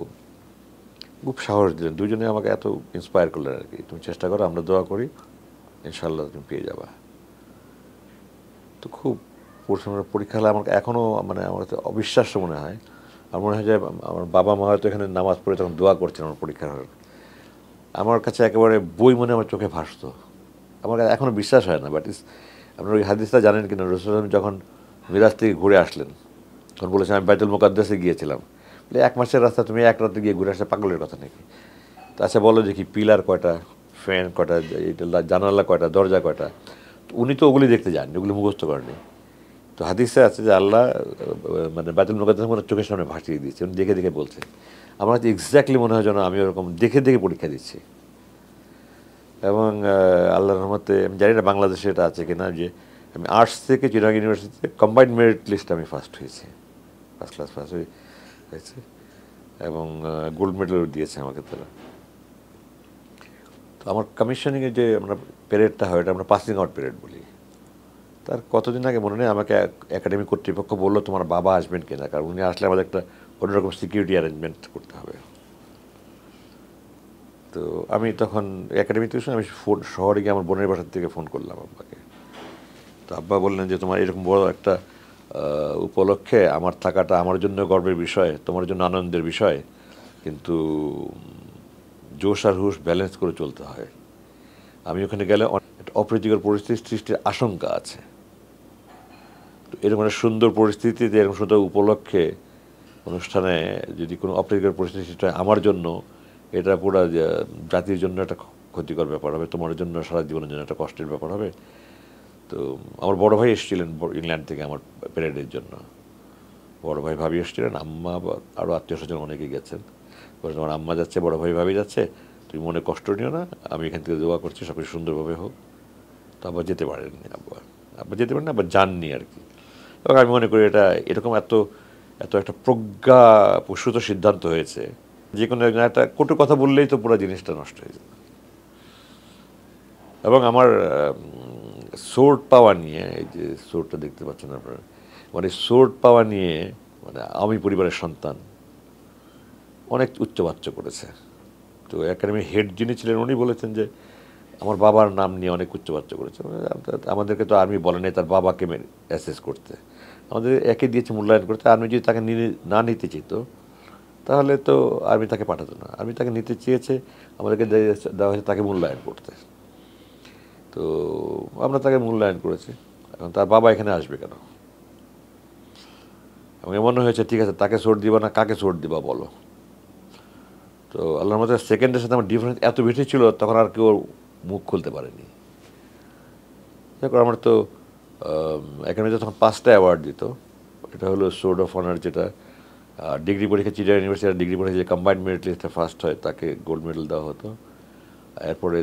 খুব সাহস দিলেন, দুজনে আমাকে এত ইন্সপায়ার করলেন আর কি, তুমি চেষ্টা করো, আমরা দোয়া করি, ইনশাল্লাহ তুমি পেয়ে যাবা। তো খুব পরিশ্রমের পরীক্ষা হলে আমার এখনও মানে আমার অবিশ্বাস্য মনে হয়। আমার মনে হয় যে আমার বাবা মা হয়তো এখানে নামাজ পড়ে তখন দোয়া করছেন আমার পরীক্ষার হলে, আমার কাছে একেবারে বই মনে আমার চোখে ভাসত। আমার কাছে এখনও বিশ্বাস হয় না, বাট আপনার ওই হাদিসটা জানেন কিনা, রাসূলুল্লাহ যখন মিরাজ থেকে ঘুরে আসলেন, তখন বলেছেন আমি বাইতুল মুকাদ্দাসে গিয়েছিলাম। বলে 1 মাসের রাস্তা তুমি 1 রাতে গিয়ে ঘুরে আসলে পাগলের কথা নাকি? তো আচ্ছা বলো যে কি পিলার কয়টা, ফ্যান কয়টা, জানালা কয়টা, দরজা কয়টা? উনি তো ওগুলি দেখতে যাননি, ওগুলি মুখস্থ করেনি। তো হাদিসে আছে যে আল্লাহ মানে বাইতুল মুকাদ্দাস মানে চোখের সামনে ভাসিয়ে দিয়েছে, উনি দেখে দেখে বলছে। আমার কাছে এক্স্যাক্টলি মনে হয় যেন আমি ওরকম দেখে দেখে পরীক্ষা দিচ্ছি। এবং আল্লাহর রহমতে আমি জানি না বাংলাদেশে এটা আছে কিনা, যে আমি আর্টস থেকে চিরাং ইউনিভার্সিটিতে কম্বাইন্ড মেরিট লিস্টে আমি ফার্স্ট হয়েছি, ফার্স্ট ক্লাস ফার্স্ট হয়েছে, এবং গোল্ড মেডেলও দিয়েছে আমাকে তারা। তো আমার কমিশনিংয়ে যে আমরা প্যারেডটা হয়, এটা আমরা পাসিং আউট প্যারেড বলি। তার কতদিন আগে মনে নেই, আমাকে একাডেমি কর্তৃপক্ষ বললো তোমার বাবা আসবেন কিনা, কারণ উনি আসলে আমাদের একটা অন্যরকম সিকিউরিটি অ্যারেঞ্জমেন্ট করতে হবে। তো আমি তখন একাডেমিতে আমি শহরে গিয়ে আমার বোনের বাসার থেকে ফোন করলাম আব্বাকে। তো আব্বা বললেন যে তোমার এরকম বড় একটা উপলক্ষে আমার থাকাটা আমার জন্য গর্বের বিষয়, তোমার জন্য আনন্দের বিষয়, কিন্তু জোশ আর হুশ ব্যালেন্স করে চলতে হয়। আমি ওখানে গেলে একটা অপ্রীতিকর পরিস্থিতি সৃষ্টির আশঙ্কা আছে। তো এরকম একটা সুন্দর পরিস্থিতিতে, এরকম সুন্দর উপলক্ষে অনুষ্ঠানে যদি কোনো অপ্রীতিকর পরিস্থিতি সৃষ্টি হয় আমার জন্য, এটা পুরো জাতির জন্য একটা ক্ষতিকর ব্যাপার হবে, তোমার জন্য সারা জীবনের জন্য একটা কষ্টের ব্যাপার হবে। তো আমার বড় ভাই এসেছিলেন ইংল্যান্ড থেকে আমার প্যারেডের জন্য, বড় ভাই ভাবি এসেছিলেন, আম্মা আরও আত্মীয় স্বজন অনেকেই গেছেন। তোমার আম্মা যাচ্ছে, বড় ভাই ভাবি যাচ্ছে, তুমি মনে কষ্ট নিও না, আমি এখান থেকে দোয়া করছি সব কিছু সুন্দরভাবে হোক। তো আবার যেতে পারেননি, আব্বা যেতে পারেন না, আবার যাননি আর কি। এবং আমি মনে করি এটা এরকম এত এত একটা প্রজ্ঞা প্রসূত সিদ্ধান্ত হয়েছে, যে কোনো একজন একটা কটু কথা বললেই তো পুরো জিনিসটা নষ্ট হয়ে যাবে। এবং আমার সোর্ড পাওয়া নিয়ে, এই যে সোর্ডটা দেখতে পাচ্ছেন আপনারা, মানে সোর্ড পাওয়া নিয়ে, মানে আমি পরিবারের সন্তান, অনেক উচ্চবাচ্য করেছে। তো একাডেমির হেড যিনি ছিলেন উনি বলেছেন যে আমার বাবার নাম নিয়ে অনেক উচ্চবাচ্য করেছে। আমাদেরকে তো আর্মি বলে নাই তার বাবাকে অ্যাসেস করতে, আমাদের একে দিয়েছে মূল্যায়ন করতে। আর্মি যদি তাকে না নিতে চেত তাহলে তো আর্মি তাকে পাঠাতো না, আর্মি তাকে নিতে চেয়েছে, আমাদেরকে দেওয়া হয়েছে তাকে মূল্যায়ন করতে। তো আমরা তাকে মূল্যায়ন করেছি। এখন তার বাবা এখানে আসবে কেন? এবং এমন হয়েছে, ঠিক আছে তাকে সোট দিবা না, কাকে সোট দিবা বলো। তো আল্লাহর মধ্যে সেকেন্ডের সাথে আমার ডিফারেন্স এত বেশি ছিল, তখন আর কেউ মুখ খুলতে পারেনি। দেখো আমার তো একাডেমিতে তখন 5টা অ্যাওয়ার্ড দিত। এটা হলো সোর্ড অফ অনার, যেটা ডিগ্রি পরীক্ষা চিটাগাং ইউনিভার্সিটির ডিগ্রি পরীক্ষা যে কম্বাইন্ড মেরিট লিস্টে ফার্স্ট হয় তাকে গোল্ড মেডেল দেওয়া হতো। এরপরে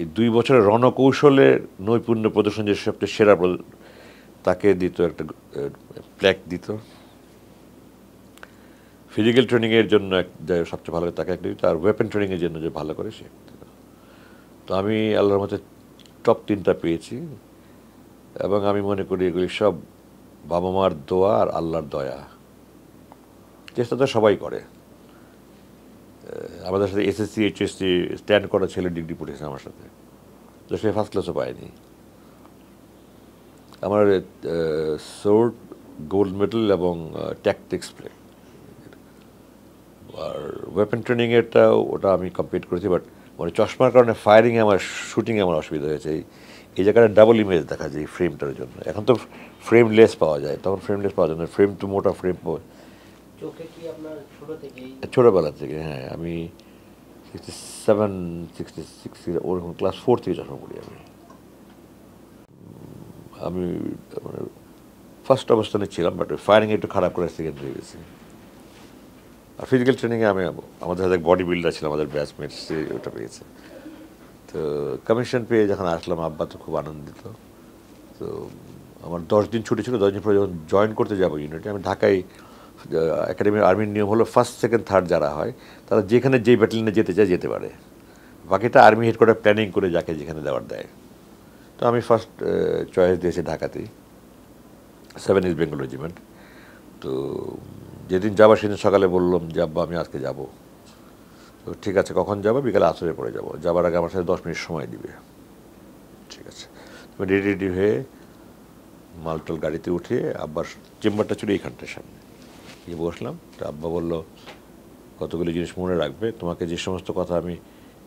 এই 2 বছরের রণকৌশলের নৈপুণ্য প্রদর্শন যে সবচেয়ে সেরা তাকে দিত একটা প্ল্যাক দিত। ফিজিক্যাল ট্রেনিংয়ের জন্য সবচেয়ে ভালো তাকে একটা দিত, আর ওয়েপন ট্রেনিংয়ের জন্য যে ভালো করে সে। তো আমি আল্লাহর মধ্যে টপ 3টা পেয়েছি, এবং আমি মনে করি এগুলি সব বাবা মার দোয়া আর আল্লাহর দয়া। চেষ্টা তো সবাই করে। আমাদের সাথে এসএসসি এইচএসসি স্ট্যান্ড করা ছেলে ডিগ্রি পড়েছে আমার সাথে, তো সে ফার্স্ট ক্লাসও পায়নি। আমার সোর্ড, গোল্ড মেডেল এবং ট্যাকটিক্স প্লে। আর ওয়েপন ট্রেনিংয়েরটাও ওটা আমি কমপ্লিট করেছি, বাট মানে চশমার কারণে ফায়ারিংয়ে আমার, শুটিংয়ে আমার অসুবিধা হয়েছে। এই জায়গাটা ডাবল ইমেজ দেখা যায় এই ফ্রেমটার জন্য। এখন তো ফ্রেমলেস পাওয়া যায়, তখন ফ্রেমলেস পাওয়া যায় না, ফ্রেম তো মোটা ফ্রেম
চোখে কি আপনার
ছোটোবেলা থেকে। হ্যাঁ, আমি 67, 66 ওরকম ক্লাস 4 থেকে চশমা পড়ি আমি। আমি মানে ফার্স্ট অবস্থানে ছিলাম, বাট ফায়ারিংয়ে একটু খারাপ করে সেকেন্ড হয়ে গেছি। আর ফিজিক্যাল ট্রেনিংয়ে আমি, আমাদের সাথে বডি বিল্ডার ছিল আমাদের ব্যাচমেট, সে ওটা পেয়েছে। তো কমিশন পেয়ে যখন আসলাম, আব্বা তো খুব আনন্দিত। তো আমার 10 দিন ছুটি ছিল, 10 দিন পরে যখন জয়েন করতে যাবো ইউনিটে, আমি ঢাকায়, একাডেমির আর্মির নিয়ম হলো ফার্স্ট সেকেন্ড থার্ড যারা হয় তারা যেখানে যেই ব্যাটালিয়নে যেতে চায় যেতে পারে, বাকিটা আর্মি হেডকোয়ার্টার প্ল্যানিং করে যাকে যেখানে দেওয়ার দেয়। তো আমি ফার্স্ট চয়েস দিয়েছি ঢাকাতেই, 7 ইস্ট বেঙ্গল রেজিমেন্ট। তো যেদিন যাবো সেদিন সকালে বললাম যে আব্বা আমি আজকে যাব। তো ঠিক আছে, কখন যাবো? বিকালে আসরে পরে যাবো, যাবার আগে আমার সাথে 10 মিনিট সময় দিবে। ঠিক আছে। তুমি রেডি হয়ে মালটল গাড়িতে উঠে, আব্বার চেম্বারটা ছিল এইখানটার সামনে গিয়ে বসলাম। তো আব্বা বললো কতগুলি জিনিস মনে রাখবে, তোমাকে যে সমস্ত কথা আমি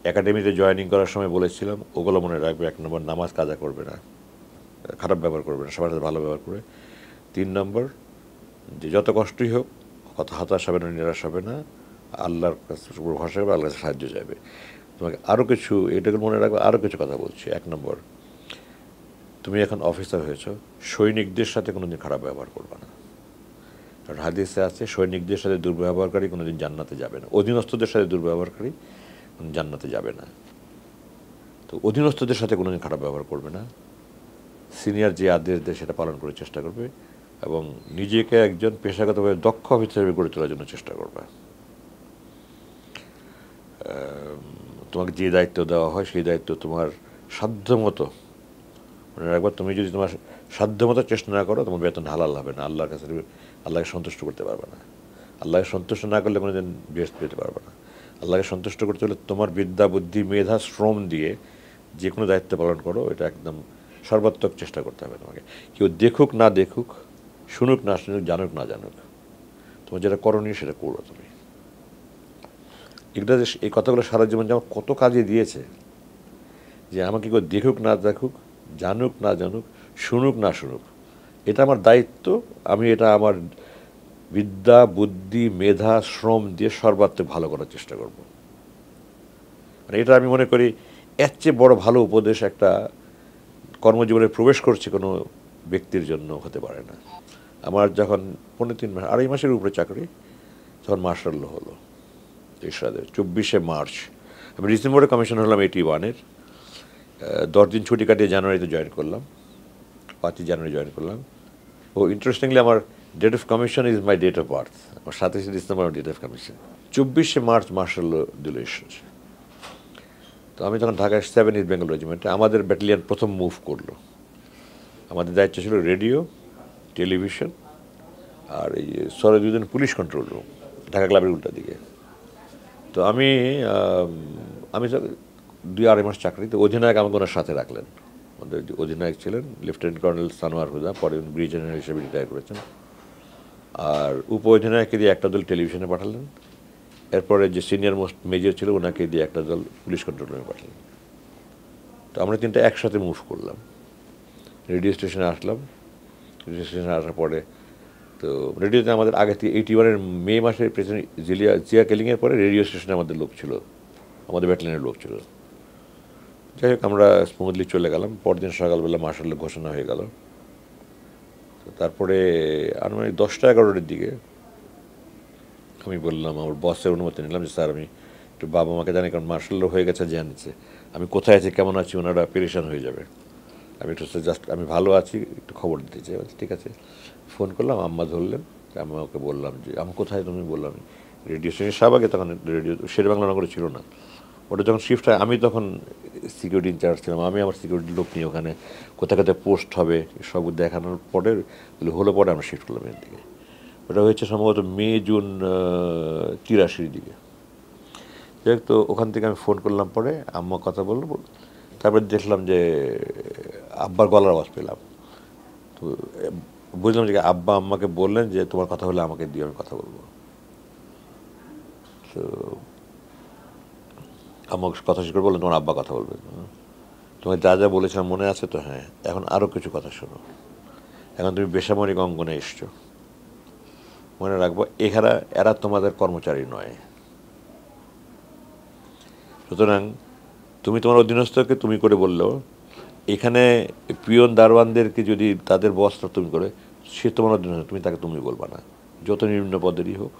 একাডেমিতে জয়েনিং করার সময় বলেছিলাম ওগুলো মনে রাখবে। 1 নম্বর, নামাজ কাজা করবে না, খারাপ ব্যবহার করবে না, সবার সাথে ভালো ব্যবহার করবে। 3 নম্বর, যে যত কষ্টই হোক কত হতাশ হবে না, নিরাশ হবে না, আল্লাহর কাছে ভরসা করবে, আল্লাহর কাছে সাহায্য চাইবে। তোমাকে আরও কিছু, এটাকে মনে রাখবে, আরও কিছু কথা বলছি। 1 নম্বর, তুমি এখন অফিসার হয়েছো, সৈনিকদের সাথে কোনোদিন খারাপ ব্যবহার করবে না। কারণ হাদিসে আছে সৈনিকদের সাথে দুর্ব্যবহারকারী কোনোদিন জান্নাতে যাবে না, অধীনস্থদের সাথে দুর্ব্যবহারকারী জান্নাতে যাবে না। তো অধীনস্থদের সাথে কোনোদিন খারাপ ব্যবহার করবে না, সিনিয়র যে আদেশ দেয় সেটা পালন করার চেষ্টা করবে, এবং নিজেকে একজন পেশাগতভাবে দক্ষ অফিসার হিসেবে গড়ে তোলার জন্য চেষ্টা করবে। তোমাকে যে দায়িত্ব দেওয়া হয় সেই দায়িত্ব তোমার সাধ্যমতো মনে রাখবা। তুমি যদি তোমার সাধ্যমতো চেষ্টা না করো, তোমার বেতন হালাল হবে না, আল্লাহর কাছে আল্লাহকে সন্তুষ্ট করতে পারবে না। আল্লাহকে সন্তুষ্ট না করলে কোনোদিন বেহেশত পেতে পারবে না। আল্লাহকে সন্তুষ্ট করতে হলে তোমার বিদ্যা, বুদ্ধি, মেধা, শ্রম দিয়ে যে কোনো দায়িত্ব পালন করো, এটা একদম সর্বাত্মক চেষ্টা করতে হবে তোমাকে। কেউ দেখুক না দেখুক, শুনুক না শুনুক, জানুক না জানুক, তোমার যেটা করণীয় সেটা করো তুমি। এগুলো, এই কথাগুলো সারা জীবন যে আমার কত কাজে দিয়েছে, যে আমাকে কেউ দেখুক না দেখুক, জানুক না জানুক, শুনুক না শুনুক, এটা আমার দায়িত্ব। আমি এটা আমার বিদ্যা, বুদ্ধি, মেধা, শ্রম দিয়ে সর্বাত্মক ভালো করার চেষ্টা করব। মানে এটা আমি মনে করি এর চেয়ে বড় ভালো উপদেশ একটা কর্মজীবনে প্রবেশ করছি কোনো ব্যক্তির জন্য হতে পারে না। আমার যখন 3.5 মাস 2.5 মাসের উপরে চাকরি, তখন মার্শাল ল হলো এরশাদে 24শে মার্চ। আমি ডিসেম্বরে কমিশন হলাম 81-এর। 10 দিন ছুটি কাটিয়ে জানুয়ারিতে জয়েন করলাম, 5ই জানুয়ারি জয়েন করলাম। ও ইন্টারেস্টিংলি আমার date of commission is my date of birth. আমার 27শে ডিসেম্বর আমার ডেট অফ কমিশন। 24শে মার্চ মার্শাল ল দিল এরশাদ। তো আমি তখন ঢাকায় 7 ইস্ট বেঙ্গল রেজিমেন্টে, আমাদের ব্যাটালিয়ান প্রথম মুভ করলো। আমাদের দায়িত্ব ছিল রেডিও, টেলিভিশন আর এই সরজুদ্দিন পুলিশ কন্ট্রোল রুম, ঢাকা ক্লাবের উল্টা দিকে। তো আমি 2-2.5 মাস চাকরি। তো অধিনায়ক আমাকে ওনার সাথে রাখলেন। আমাদের যে অধিনায়ক ছিলেন লেফটেন্যান্ট কর্নেল সানোয়ার হুদা, পরে ব্রিগেডিয়ার জেনারেল হিসেবে রিটায়ার করেছেন। আর উপ অধিনায়ককে দিয়ে একটা দল টেলিভিশনে পাঠালেন। এরপরে যে সিনিয়র মোস্ট মেজর ছিল ওনাকে দিয়ে একটা দল পুলিশ কন্ট্রোল রুমে পাঠালেন। তো আমরা 3টা একসাথে মুভ করলাম। রেডিও স্টেশনে আসলাম। রেডিও স্টেশনে আসার পরে তো রেডিওতে আমাদের আগে থেকে 81-এর মে মাসে প্রেসিডেন্ট জিয়া কেলিংয়ের পরে রেডিও স্টেশনে আমাদের লোক ছিল, আমাদের ব্যাটালিয়নের লোক ছিল। যাই হোক, আমরা স্মুথলি চলে গেলাম। পরদিন সকালবেলা মার্শাল ঘোষণা হয়ে গেল। তো তারপরে আনুমানিক 10টা-11টার দিকে আমি বললাম, আমার বসের অনুমতি নিলাম যে স্যার আমি একটু বাবা মাকে জানি, কারণ মার্শাল হয়ে গেছে জানছে আমি কোথায় আছি, কেমন আছি, ওনারা পেরেশান হয়ে যাবে। আমি একটু জাস্ট আমি ভালো আছি একটু খবর দিতে চাই। ঠিক আছে। ফোন করলাম, আম্মা ধরলেন। আমি ওকে বললাম যে আমি কোথায়, তুমি বললাম রেডিও স্টেশন শাহবাগে। তখন রেডিও শেরেবাংলা নগরে ছিল না, ওটা যখন শিফট হয় আমি তখন সিকিউরিটি ইনচার্জ ছিলাম। আমি আমার সিকিউরিটি লোক নিয়ে ওখানে কোথায় কোথায় পোস্ট হবে সব দেখানোর পরে হলো পরে আমরা শিফট করলাম এর দিকে। ওটা হয়েছে সম্ভবত মে-জুন 83 দিকে। যাই হোক, তো ওখান থেকে আমি ফোন করলাম, পরে আম্মা কথা বললো। তারপরে দেখলাম যে আব্বার গলার আওয়াজ পেলাম। তো বুঝলাম যে আব্বা আম্মাকে বললেন যে তোমার কথা হলে আমাকে দিয়ে আমি কথা বলবো। তো আমাকে কথা শেষ করে বললেন তোমার আব্বা কথা বলবেন, তোমার যা যা বলেছিলাম মনে আছে তো? হ্যাঁ। এখন আরও কিছু কথা শোনো। এখন তুমি বেসামরিক অঙ্গনে এসছো, মনে রাখবো এরা তোমাদের কর্মচারী নয়। সুতরাং তুমি তোমার অধীনস্থকে তুমি করে বললেও এখানে পিয়ন দারোয়ানদেরকে যদি তাদের বসটা তুমি করে, সে তোমার অধীনস্থ, তুমি তাকে তুমি বলবা না। যত নিম্ন পদেরই হোক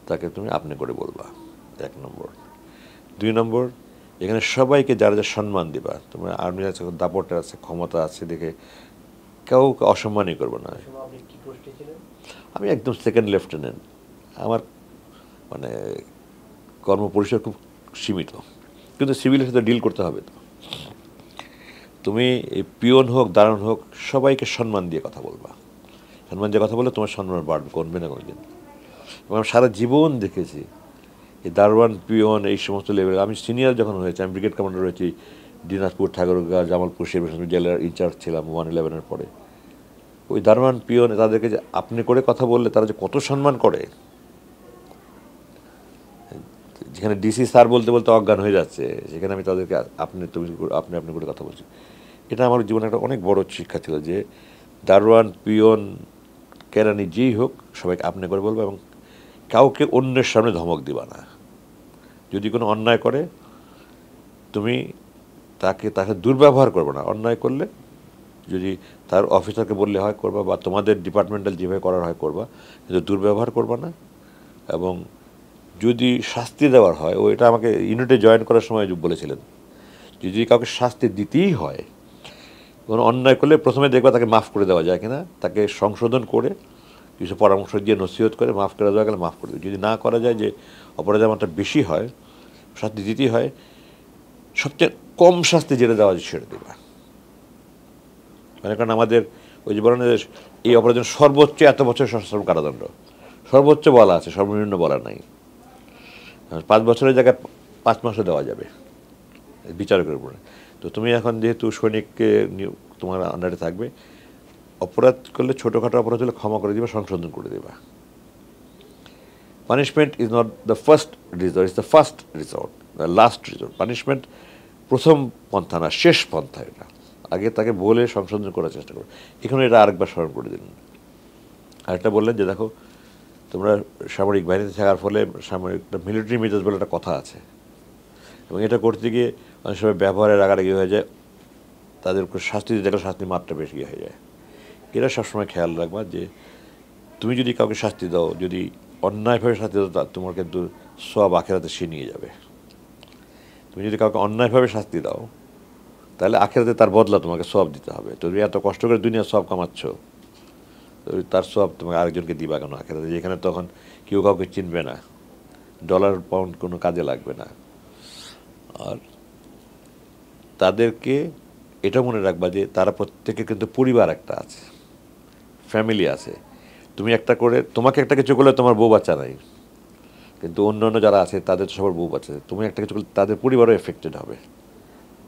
তাকে তুমি আপনি করে বলবা, 1 নম্বর। 2 নম্বর, এখানে সবাইকে যারা যা সম্মান দিবা। তোমার আর্মির আছে, দাপটে আছে, ক্ষমতা আছে দেখে কেউ অসম্মানই করবে না।
আপনি কি পোস্টে ছিলেন?
আমি একদম সেকেন্ড লেফটেন্যান্ট। আমার মানে কর্মপরিসর খুব সীমিত, কিন্তু সিভিলের সাথে ডিল করতে হবে। তো তুমি পিয়ন হোক দারোয়ান হোক সবাইকে সম্মান দিয়ে কথা বলবা। সম্মান দিয়ে কথা বললে তোমার সম্মান বাড়বে, কমবে না কোনোদিন। এবং আমি সারা জীবন দেখেছি এই দারোয়ান পিয়ন এই সমস্ত লেভেলে। আমি সিনিয়র যখন হয়েছি, আমি ব্রিগেড কমান্ডার হয়েছি দিনাজপুর, ঠাকুরগাঁও, জামালপুর, শেরবাংলা জেলার ইনচার্জ ছিলাম 111-এর পরে। ওই দারোয়ান পিয়ন তাদেরকে যে আপনি করে কথা বললে তারা যে কত সম্মান করে, যেখানে ডিসি স্যার বলতে বলতে অজ্ঞান হয়ে যাচ্ছে, সেখানে আমি তাদেরকে আপনি তুমি আপনি আপনি করে কথা বলছি। এটা আমার জীবনে একটা অনেক বড় শিক্ষা ছিল যে দারোয়ান পিয়ন কেরানি যেই হোক সবাইকে আপনি করে বলবো, এবং কাউকে অন্যের সামনে ধমক দিবা না। যদি কোনো অন্যায় করে তুমি তাকে দুর্ব্যবহার করবে না। অন্যায় করলে যদি তার অফিসারকে বললে হয় করবা, বা তোমাদের ডিপার্টমেন্টাল যেভাবে করার হয় করবা, কিন্তু দুর্ব্যবহার করবা না। এবং যদি শাস্তি দেওয়ার হয়, ও এটা আমাকে ইউনিটে জয়েন করার সময় বলেছিলেন, যদি কাউকে শাস্তি দিতেই হয়, কোনো অন্যায় করলে প্রথমে দেখবা তাকে মাফ করে দেওয়া যায় কিনা, তাকে সংশোধন করে কিছু পরামর্শ দিয়ে নসিহত করে মাফ করে দেওয়া গেলে মাফ করে দেবে। যদি না করা যায়, যে অপরাধের মাত্রা বেশি হয়, শাস্তি দিতেই হয়, সবচেয়ে কম শাস্তি যেটা দেওয়া যায় সেটা দেবা। মানে কারণ আমাদের ওই যে বলেন এই অপরাধের সর্বোচ্চ এত বছর সশ্রম কারাদণ্ড, সর্বোচ্চ বলা আছে, সর্বনিম্ন বলা নাই। 5 বছরের জায়গায় 5 মাসও দেওয়া যাবে বিচারকের উপরে। তো তুমি এখন যেহেতু সৈনিককে তোমার আন্ডারে থাকবে, অপরাধ করলে ছোটোখাটো অপরাধ হলে ক্ষমা করে দিবা, সংশোধন করে দেবা। Punishment is not the first resort, is the first resort, the last resort. Punishment প্রথম পন্থা না, শেষ পন্থা। এটা আগে তাকে বলে সংশোধন করার চেষ্টা করো। এখানে এটা আরেকবার স্মরণ করে দিন। আরেকটা বললেন যে দেখো তোমরা সামরিক বাহিনীতে থাকার ফলে সামরিক মিলিটারি মেজাজ বলে একটা কথা আছে, এবং এটা করতে গিয়ে অনেক সময় ব্যবহারের রাগারাগি হয়ে যায়, তাদের উপর শাস্তি দিতে গেলে শাস্তির মাত্রা বেশি হয়ে যায়। এরা সবসময় খেয়াল রাখবা যে তুমি যদি কাউকে শাস্তি দাও, যদি অন্যায়ভাবে শাস্তি দাও, তোমার কিন্তু সব আখেরাতে সে নিয়ে যাবে। তুমি যদি কাউকে অন্যায়ভাবে শাস্তি দাও, তাহলে আখেরাতে তার বদলা তোমাকে সব দিতে হবে। তুমি এত কষ্ট করে দুনিয়া সব কামাচ্ছ, তার সব তোমাকে আরেকজনকে দিবা কেন আখেরাতে, যেখানে তখন কেউ কাউকে চিনবে না, ডলার পাউন্ড কোনো কাজে লাগবে না। আর তাদেরকে এটা মনে রাখবা যে তারা প্রত্যেকের কিন্তু পরিবার একটা আছে, ফ্যামিলি আছে। তুমি একটা করে, তোমাকে একটা কিছু করলে তোমার বউ বাচ্চা নাই, কিন্তু অন্য অন্য যারা আছে তাদের সবার বউ বাচ্চা আছে। তুমি একটা কিছু করলে তাদের পরিবারও এফেক্টেড হবে।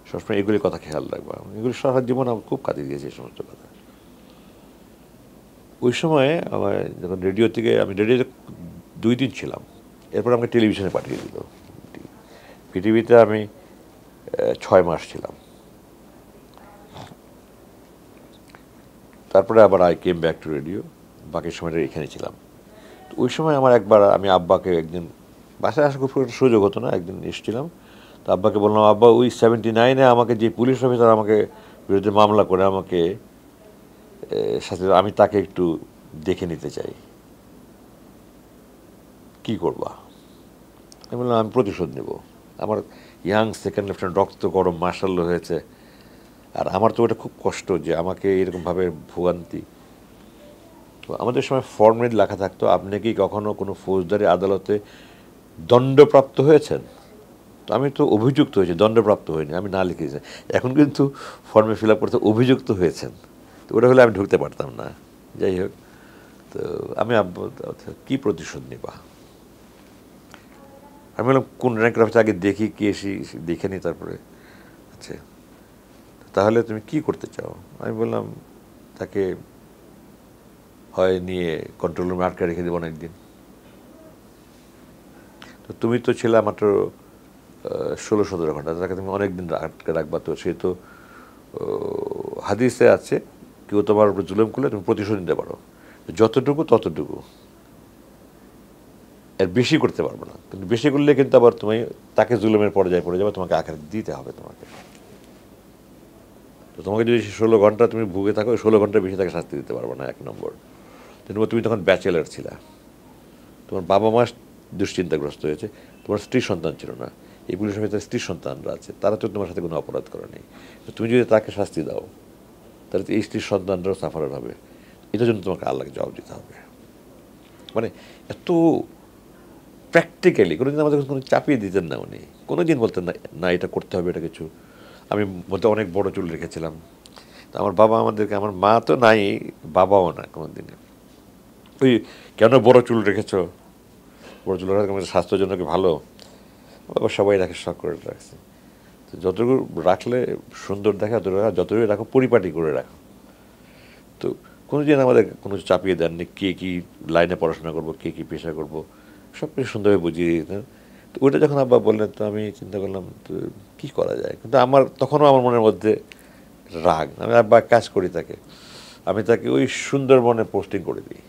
সবসময় এগুলির কথা খেয়াল রাখবা। এগুলি সারা জীবন আমার খুব কাজে দিয়েছে এই সমস্ত কথা। ওই সময় আমার যখন রেডিও থেকে, আমি রেডিওতে 2 দিন ছিলাম, এরপর আমাকে টেলিভিশনে পাঠিয়ে দিল। পৃথিবীতে আমি 6 মাস ছিলাম। তারপরে আবার I came back to radio, বাকি সময়টা এখানে ছিলাম। তো ওই সময় আমার একবার আমি আব্বাকে, একদিন বাসায় আসা খুব একটা সুযোগ হতো না, একদিন এসেছিলাম। তো আব্বাকে বললাম, আব্বা ওই 79-এ আমাকে যে পুলিশ অফিসার আমাকে বিরুদ্ধে মামলা করে আমাকে সাথে, আমি তাকে একটু দেখে নিতে চাই, কি করবা? আমি বললাম আমি প্রতিশোধ নেব। আমার ইয়াং সেকেন্ড লেফটেন্যান্ট রক্ত গরম মার্শাল হয়েছে, আর আমার তো ওটা খুব কষ্ট যে আমাকে এরকমভাবে ভোগান্তি। তো আমাদের সময় ফর্মেট লেখা থাকতো, আপনি কি কখনো কোনো ফৌজদারি আদালতে দণ্ডপ্রাপ্ত হয়েছেন? তো আমি তো অভিযুক্ত হয়েছি, দণ্ডপ্রাপ্ত হইনি, আমি না লিখেছি। এখন কিন্তু ফর্মে ফিল আপ করতে অভিযুক্ত হয়েছেন, তো ওটা হলে আমি ঢুকতে পারতাম না। যাই হোক, তো আমি কি প্রতিশোধ নিবা? আমি বললাম কোন র্যাঙ্কের অফিসার আগে দেখি, কি এসি দেখে নিই, তারপরে আচ্ছা তাহলে তুমি কি করতে চাও? আমি বললাম তাকে হয় নিয়ে কন্ট্রোল রুমে আটকে রেখে দেবো অনেকদিন। তো তুমি তো ছিলা মাত্র 16-17 ঘন্টা, তাকে তুমি অনেকদিন আটকে রাখবা। তো সে তো হাদিসে আছে, কেউ তোমার উপর জুলুম করলে তুমি প্রতিশোধ নিতে পারো, যতটুকু ততটুকু, এর বেশি করতে পারবো না। কিন্তু বেশি করলে কিন্তু আবার তুমি তাকে জুলুমের পর্যায়ে পড়ে যাবে, তোমাকে আখেরাতে দিতে হবে তোমাকে। তো তোমাকে যদি 16 ঘন্টা তুমি ভুগে থাকো, 16 ঘন্টা বেশি তাকে শাস্তি দিতে পারবো না, 1 নম্বর। তুমি তখন ব্যাচেলার ছিলা, তোমার বাবা মা দুশ্চিন্তাগ্রস্ত হয়েছে, তোমার স্ত্রী সন্তান ছিল না। এই পুলিশ অফিসার স্ত্রী সন্তানরা আছে, তারা তো তোমার সাথে কোনো অপরাধ করে নেই। তো তুমি যদি তাকে শাস্তি দাও, তাহলে তো এই স্ত্রীর সন্তানরাও সাফারার হবে। এটার জন্য তোমাকে আল্লাহকে জবাব দিতে হবে। মানে এত প্র্যাকটিক্যালি কোনোদিন আমাদের কোনো চাপিয়ে দিতেন না উনি, কোনো দিন বলতেন না না এটা করতে হবে, এটা কিছু। আমি বলতে অনেক বড় চুল রেখেছিলাম, তো আমার বাবা আমাদেরকে, আমার মা তো নাই, বাবাও না কোনো দিনে, ওই কেন বড় চুল রেখেছ, বড় চুল রাখা আমাদের স্বাস্থ্যের জন্য কি ভালো? বাবা সবাই রাখে, শখ করে রাখছে। তো যতটুকু রাখলে সুন্দর দেখা, যতটুকু রাখো পরিপাটি করে রাখো। তো কোনো দিন আমাদের কোনো চাপিয়ে দেননি কে কী লাইনে পড়াশোনা করবো, কে কী পেশা করবো, সব কিছু সুন্দরভাবে বুঝিয়ে দিতেন। তো ওইটা যখন আব্বা বললেন, তো আমি চিন্তা করলাম তো কী করা যায়। কিন্তু আমার তখনও আমার মনের মধ্যে রাগ। আমি আব্বা কাজ করি তাকে, আমি তাকে ওই সুন্দরবনে পোস্টিং করে দিই।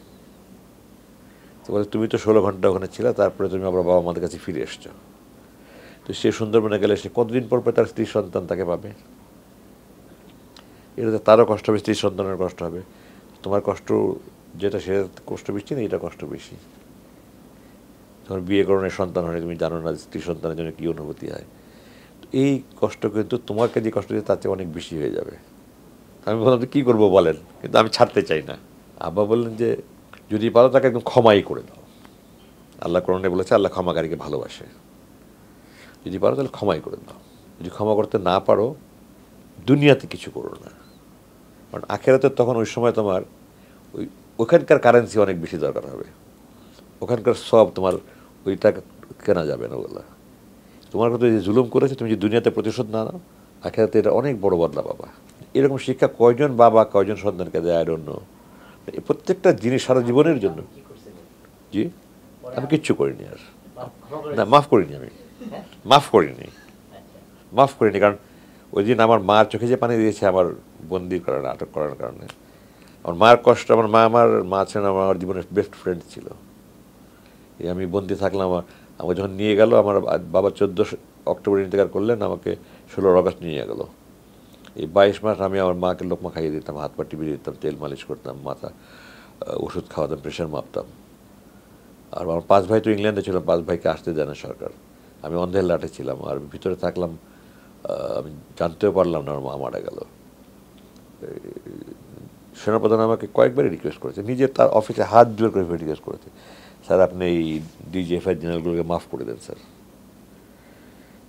তো বলে তুমি তো 16 ঘন্টা ওখানে ছিলা, তারপরে তুমি আবার বাবা আমাদের কাছে ফিরে এসছো। তো সে সুন্দরবনে গেলে সে কতদিন পর তার স্ত্রী সন্তান তাকে পাবে? এটাতে তারও কষ্ট হবে, স্ত্রী সন্তানের কষ্ট হবে। তোমার কষ্ট যেটা, সে কষ্ট বেশি না, এটা কষ্ট বেশি। তোমার বিয়ে করণের সন্তান হলে তুমি জানো না স্ত্রী সন্তানের জন্য কী অনুভূতি হয়। এই কষ্ট কিন্তু তোমাকে যে কষ্ট দিয়ে তার চেয়ে অনেক বেশি হয়ে যাবে। আমি বললাম কী করবো বলেন, কিন্তু আমি ছাড়তে চাই না। আব্বা বললেন যে যদি পারো তাকে একদম ক্ষমাই করে দাও। আল্লাহ কোরআনে বলেছে আল্লাহ ক্ষমাকারীকে ভালোবাসে। যদি পারো তাহলে ক্ষমাই করে দাও। যদি ক্ষমা করতে না পারো, দুনিয়াতে কিছু করো না, কারণ আখেরাতে তখন ওই সময় তোমার ওখানকার কারেন্সি অনেক বেশি দরকার হবে। ওখানকার সব তোমার ওইটা কেনা যাবে না। ওগুলো তোমার কথা যে জুলুম করেছে, তুমি যে দুনিয়াতে প্রতিশোধ না নাও, আখেরাতে এটা অনেক বড় বদলা পাবা। এরকম শিক্ষা কয়জন বাবা কয়জন সন্তানকে দেয়, আই ডোন্ট নো। প্রত্যেকটা জিনিস সারা জীবনের জন্য। জি, আমি কিচ্ছু করিনি আর, না মাফ করিনি, আমি মাফ করিনি, মাফ করিনি। কারণ ওই দিন আমার মার চোখে যে পানি দিয়েছে আমার বন্দি করার, আটক করার কারণে, আমার মায়ের কষ্ট, আমার মা ছিলেন আমার জীবনের বেস্ট ফ্রেন্ড ছিল। এই আমি বন্দি থাকলাম, আমাকে যখন নিয়ে গেল, আমার বাবা 14 অক্টোবর ইন্তেকাল করলেন, আমাকে 16 আগস্ট নিয়ে গেল। এই 22 মাস আমি আমার মাকে লোকমা খাইয়ে দিতাম, হাত পা টিপে দিতাম, তেল মালিশ করতাম, মাথা ওষুধ খাওয়াতাম, প্রেশার মাপতাম। আর আমার 5 ভাই তো ইংল্যান্ডে ছিল, 5 ভাইকে আসতে দেয় না সরকার। আমি অন্ধের লাটে ছিলাম, আর ভিতরে থাকলাম। আমি জানতেও পারলাম না আমার মা মারা গেল। সেনাপ্রধান আমাকে কয়েকবারই রিকোয়েস্ট করেছে, নিজে তার অফিসে হাত জোর করে রিকোয়েস্ট করেছে, স্যার আপনি এই ডিজিএফআই জেনারেলগুলোকে মাফ করে দেন স্যার।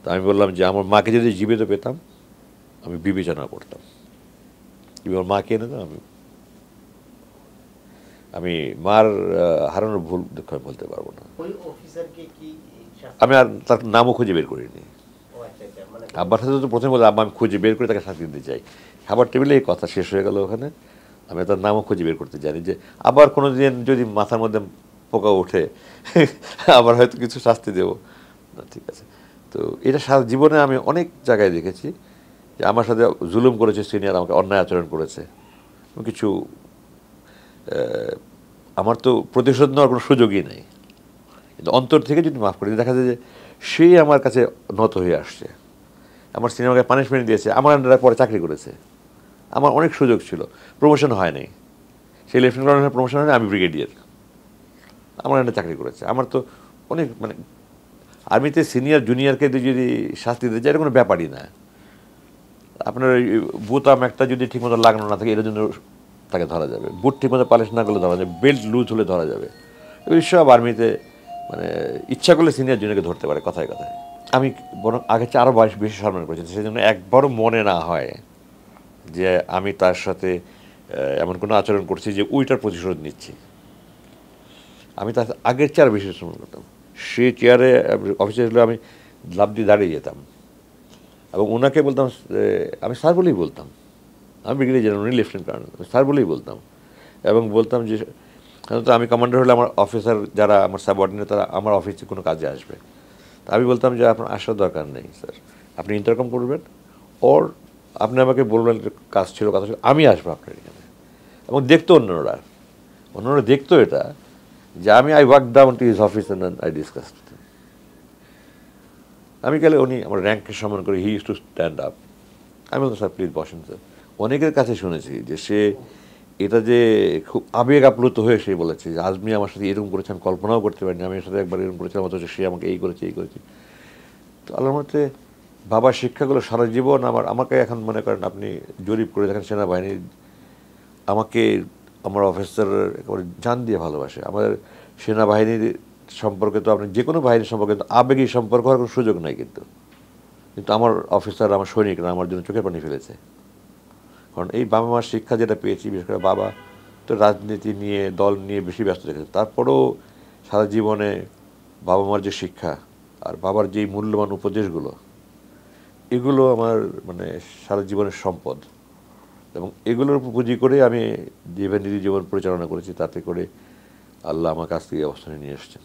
তো আমি বললাম যে আমার মাকে যদি জীবিত পেতাম আমি বিবেচনা করতাম, তুমি আমার মাকে এনে দাও, আমি মার হারানোর ভুল দুঃখ আমি বলতে পারবো না।
ওই অফিসারকে কি
আমি আর তার নামও খুঁজে বের করিনি।
ও আচ্ছা আচ্ছা, মানে
আব্বার সাথে তো প্রথমে বলে আব্বা আমি খুঁজে বের করে তাকে শাস্তি দিতে চাই, খাবার টেবিলে এই কথা শেষ হয়ে গেল ওখানে। আমি তার নামও খুঁজে বের করতে জানি যে আবার কোনো দিন যদি মাথার মধ্যে পোকা ওঠে আবার হয়তো কিছু শাস্তি দেবো না, ঠিক আছে। তো এটা সারা জীবনে আমি অনেক জায়গায় দেখেছি যে আমার সাথে জুলুম করেছে সিনিয়র, আমাকে অন্যায় আচরণ করেছে, কিছু আমার তো প্রতিশোধ নেওয়ার কোনো সুযোগই নেই। কিন্তু অন্তর থেকে যদি মাফ করে দিই, দেখা যায় যে সেই আমার কাছে নত হয়ে আসছে, আমার সিনেমাকে পানিশমেন্ট দিয়েছে, আমার আন্ডারে পরে চাকরি করেছে, আমার অনেক সুযোগ ছিল, প্রমোশন হয় নাই, সেই লেফটেন্যান্ট কর্নেলের প্রমোশন হয় না, আমি ব্রিগেডিয়ার, আমার আন্ডারে চাকরি করেছে। আমার তো অনেক মানে আর্মিতে সিনিয়র জুনিয়রকে যদি শাস্তি দিতে চাই এটা কোনো ব্যাপারই না। আপনার ওই বোতাম একটা যদি ঠিকমতো লাগানো না থাকে এটার জন্য তাকে ধরা যাবে, বুট ঠিকমতো পালিশ না করলে ধরা যাবে, বেল্ট লুজ হলে ধরা যাবে। এই সব আর্মিতে মানে ইচ্ছা করলে সিনিয়র জুনিয়রকে ধরতে পারে কথায় কথায়। আমি বরং আগের চেয়ে আরও বেশি সম্মান করেছি, সেই জন্য একবারও মনে না হয় যে আমি তার সাথে এমন কোনো আচরণ করছি যে ওইটার প্রতিশোধ নিচ্ছি। আমি তার আগের চেয়ে আরও বেশি সম্মান করতাম। সে চেয়ারে অফিসে এলে আমি লাফ দিয়ে দাঁড়িয়ে যেতাম এবং ওনাকে বলতাম, আমি স্যার বলেই বলতাম, আমি ব্রিগেডিয়ার জেনারেল, উনি লেফটেন্যান্ট কর্নেল, স্যার বলেই বলতাম। এবং বলতাম যে সাধারণত আমি কমান্ডার হলে আমার অফিসার যারা আমার সাবঅর্ডিনেট তারা আমার অফিসে কোনো কাজে আসবে, তা আমি বলতাম যে আপনার আসার দরকার নেই স্যার, আপনি ইন্টারকম করবেন, ওর আপনি আমাকে বলবেন কাজ ছিল কথা ছিল, আমি আসবো আপনার এখানে। এবং দেখতো অন্যরা দেখতো এটা যে আমি I walk down to his office and I discuss. আমি গেলে উনি আমার র্যাঙ্ককে সম্মান করে he use to stand up. আমি বলতাম স্যার প্লিজ বসেন স্যার। অনেকের কাছে শুনেছি যে সে এটা যে খুব আবেগ আপ্লুত হয়ে সে বলেছে যে আজমি আমার সাথে এরকম করেছে আমি কল্পনাও করতে পারিনি, আমি এর সাথে একবার এরকম করেছিলাম অথচ সে আমাকে এই করেছে এই করেছে। তো আল্লাহর মধ্যে বাবার শিক্ষাগুলো সারা জীবন আমাকে এখন মনে করেন আপনি জরিপ করে দেখেন সেনাবাহিনী আমাকে আমার অফিসার একেবারে জান দিয়ে ভালোবাসে। আমাদের সেনাবাহিনীর সম্পর্কে তো আপনি যে কোনো বাহিনীর সম্পর্কে কিন্তু আবেগী সম্পর্ক হওয়ার কোনো সুযোগ নাই, কিন্তু আমার অফিসার আমার সৈনিকরা আমার জন্য চোখের পানি ফেলেছে। কারণ এই বাবা মার শিক্ষা যেটা পেয়েছি, বিশেষ করে বাবা তো রাজনীতি নিয়ে দল নিয়ে বেশি ব্যস্ত রেখেছে, তারপরেও সারা জীবনে বাবা মার যে শিক্ষা আর বাবার যেই মূল্যবান উপদেশগুলো, এগুলো আমার মানে সারা জীবনের সম্পদ। এবং এগুলোর উপর পুঁজি করে আমি যেভাবে নিজের জীবন পরিচালনা করেছি, তাতে করে আল্লাহ আমার কাছ থেকে এই অবস্থানে নিয়ে এসেছেন।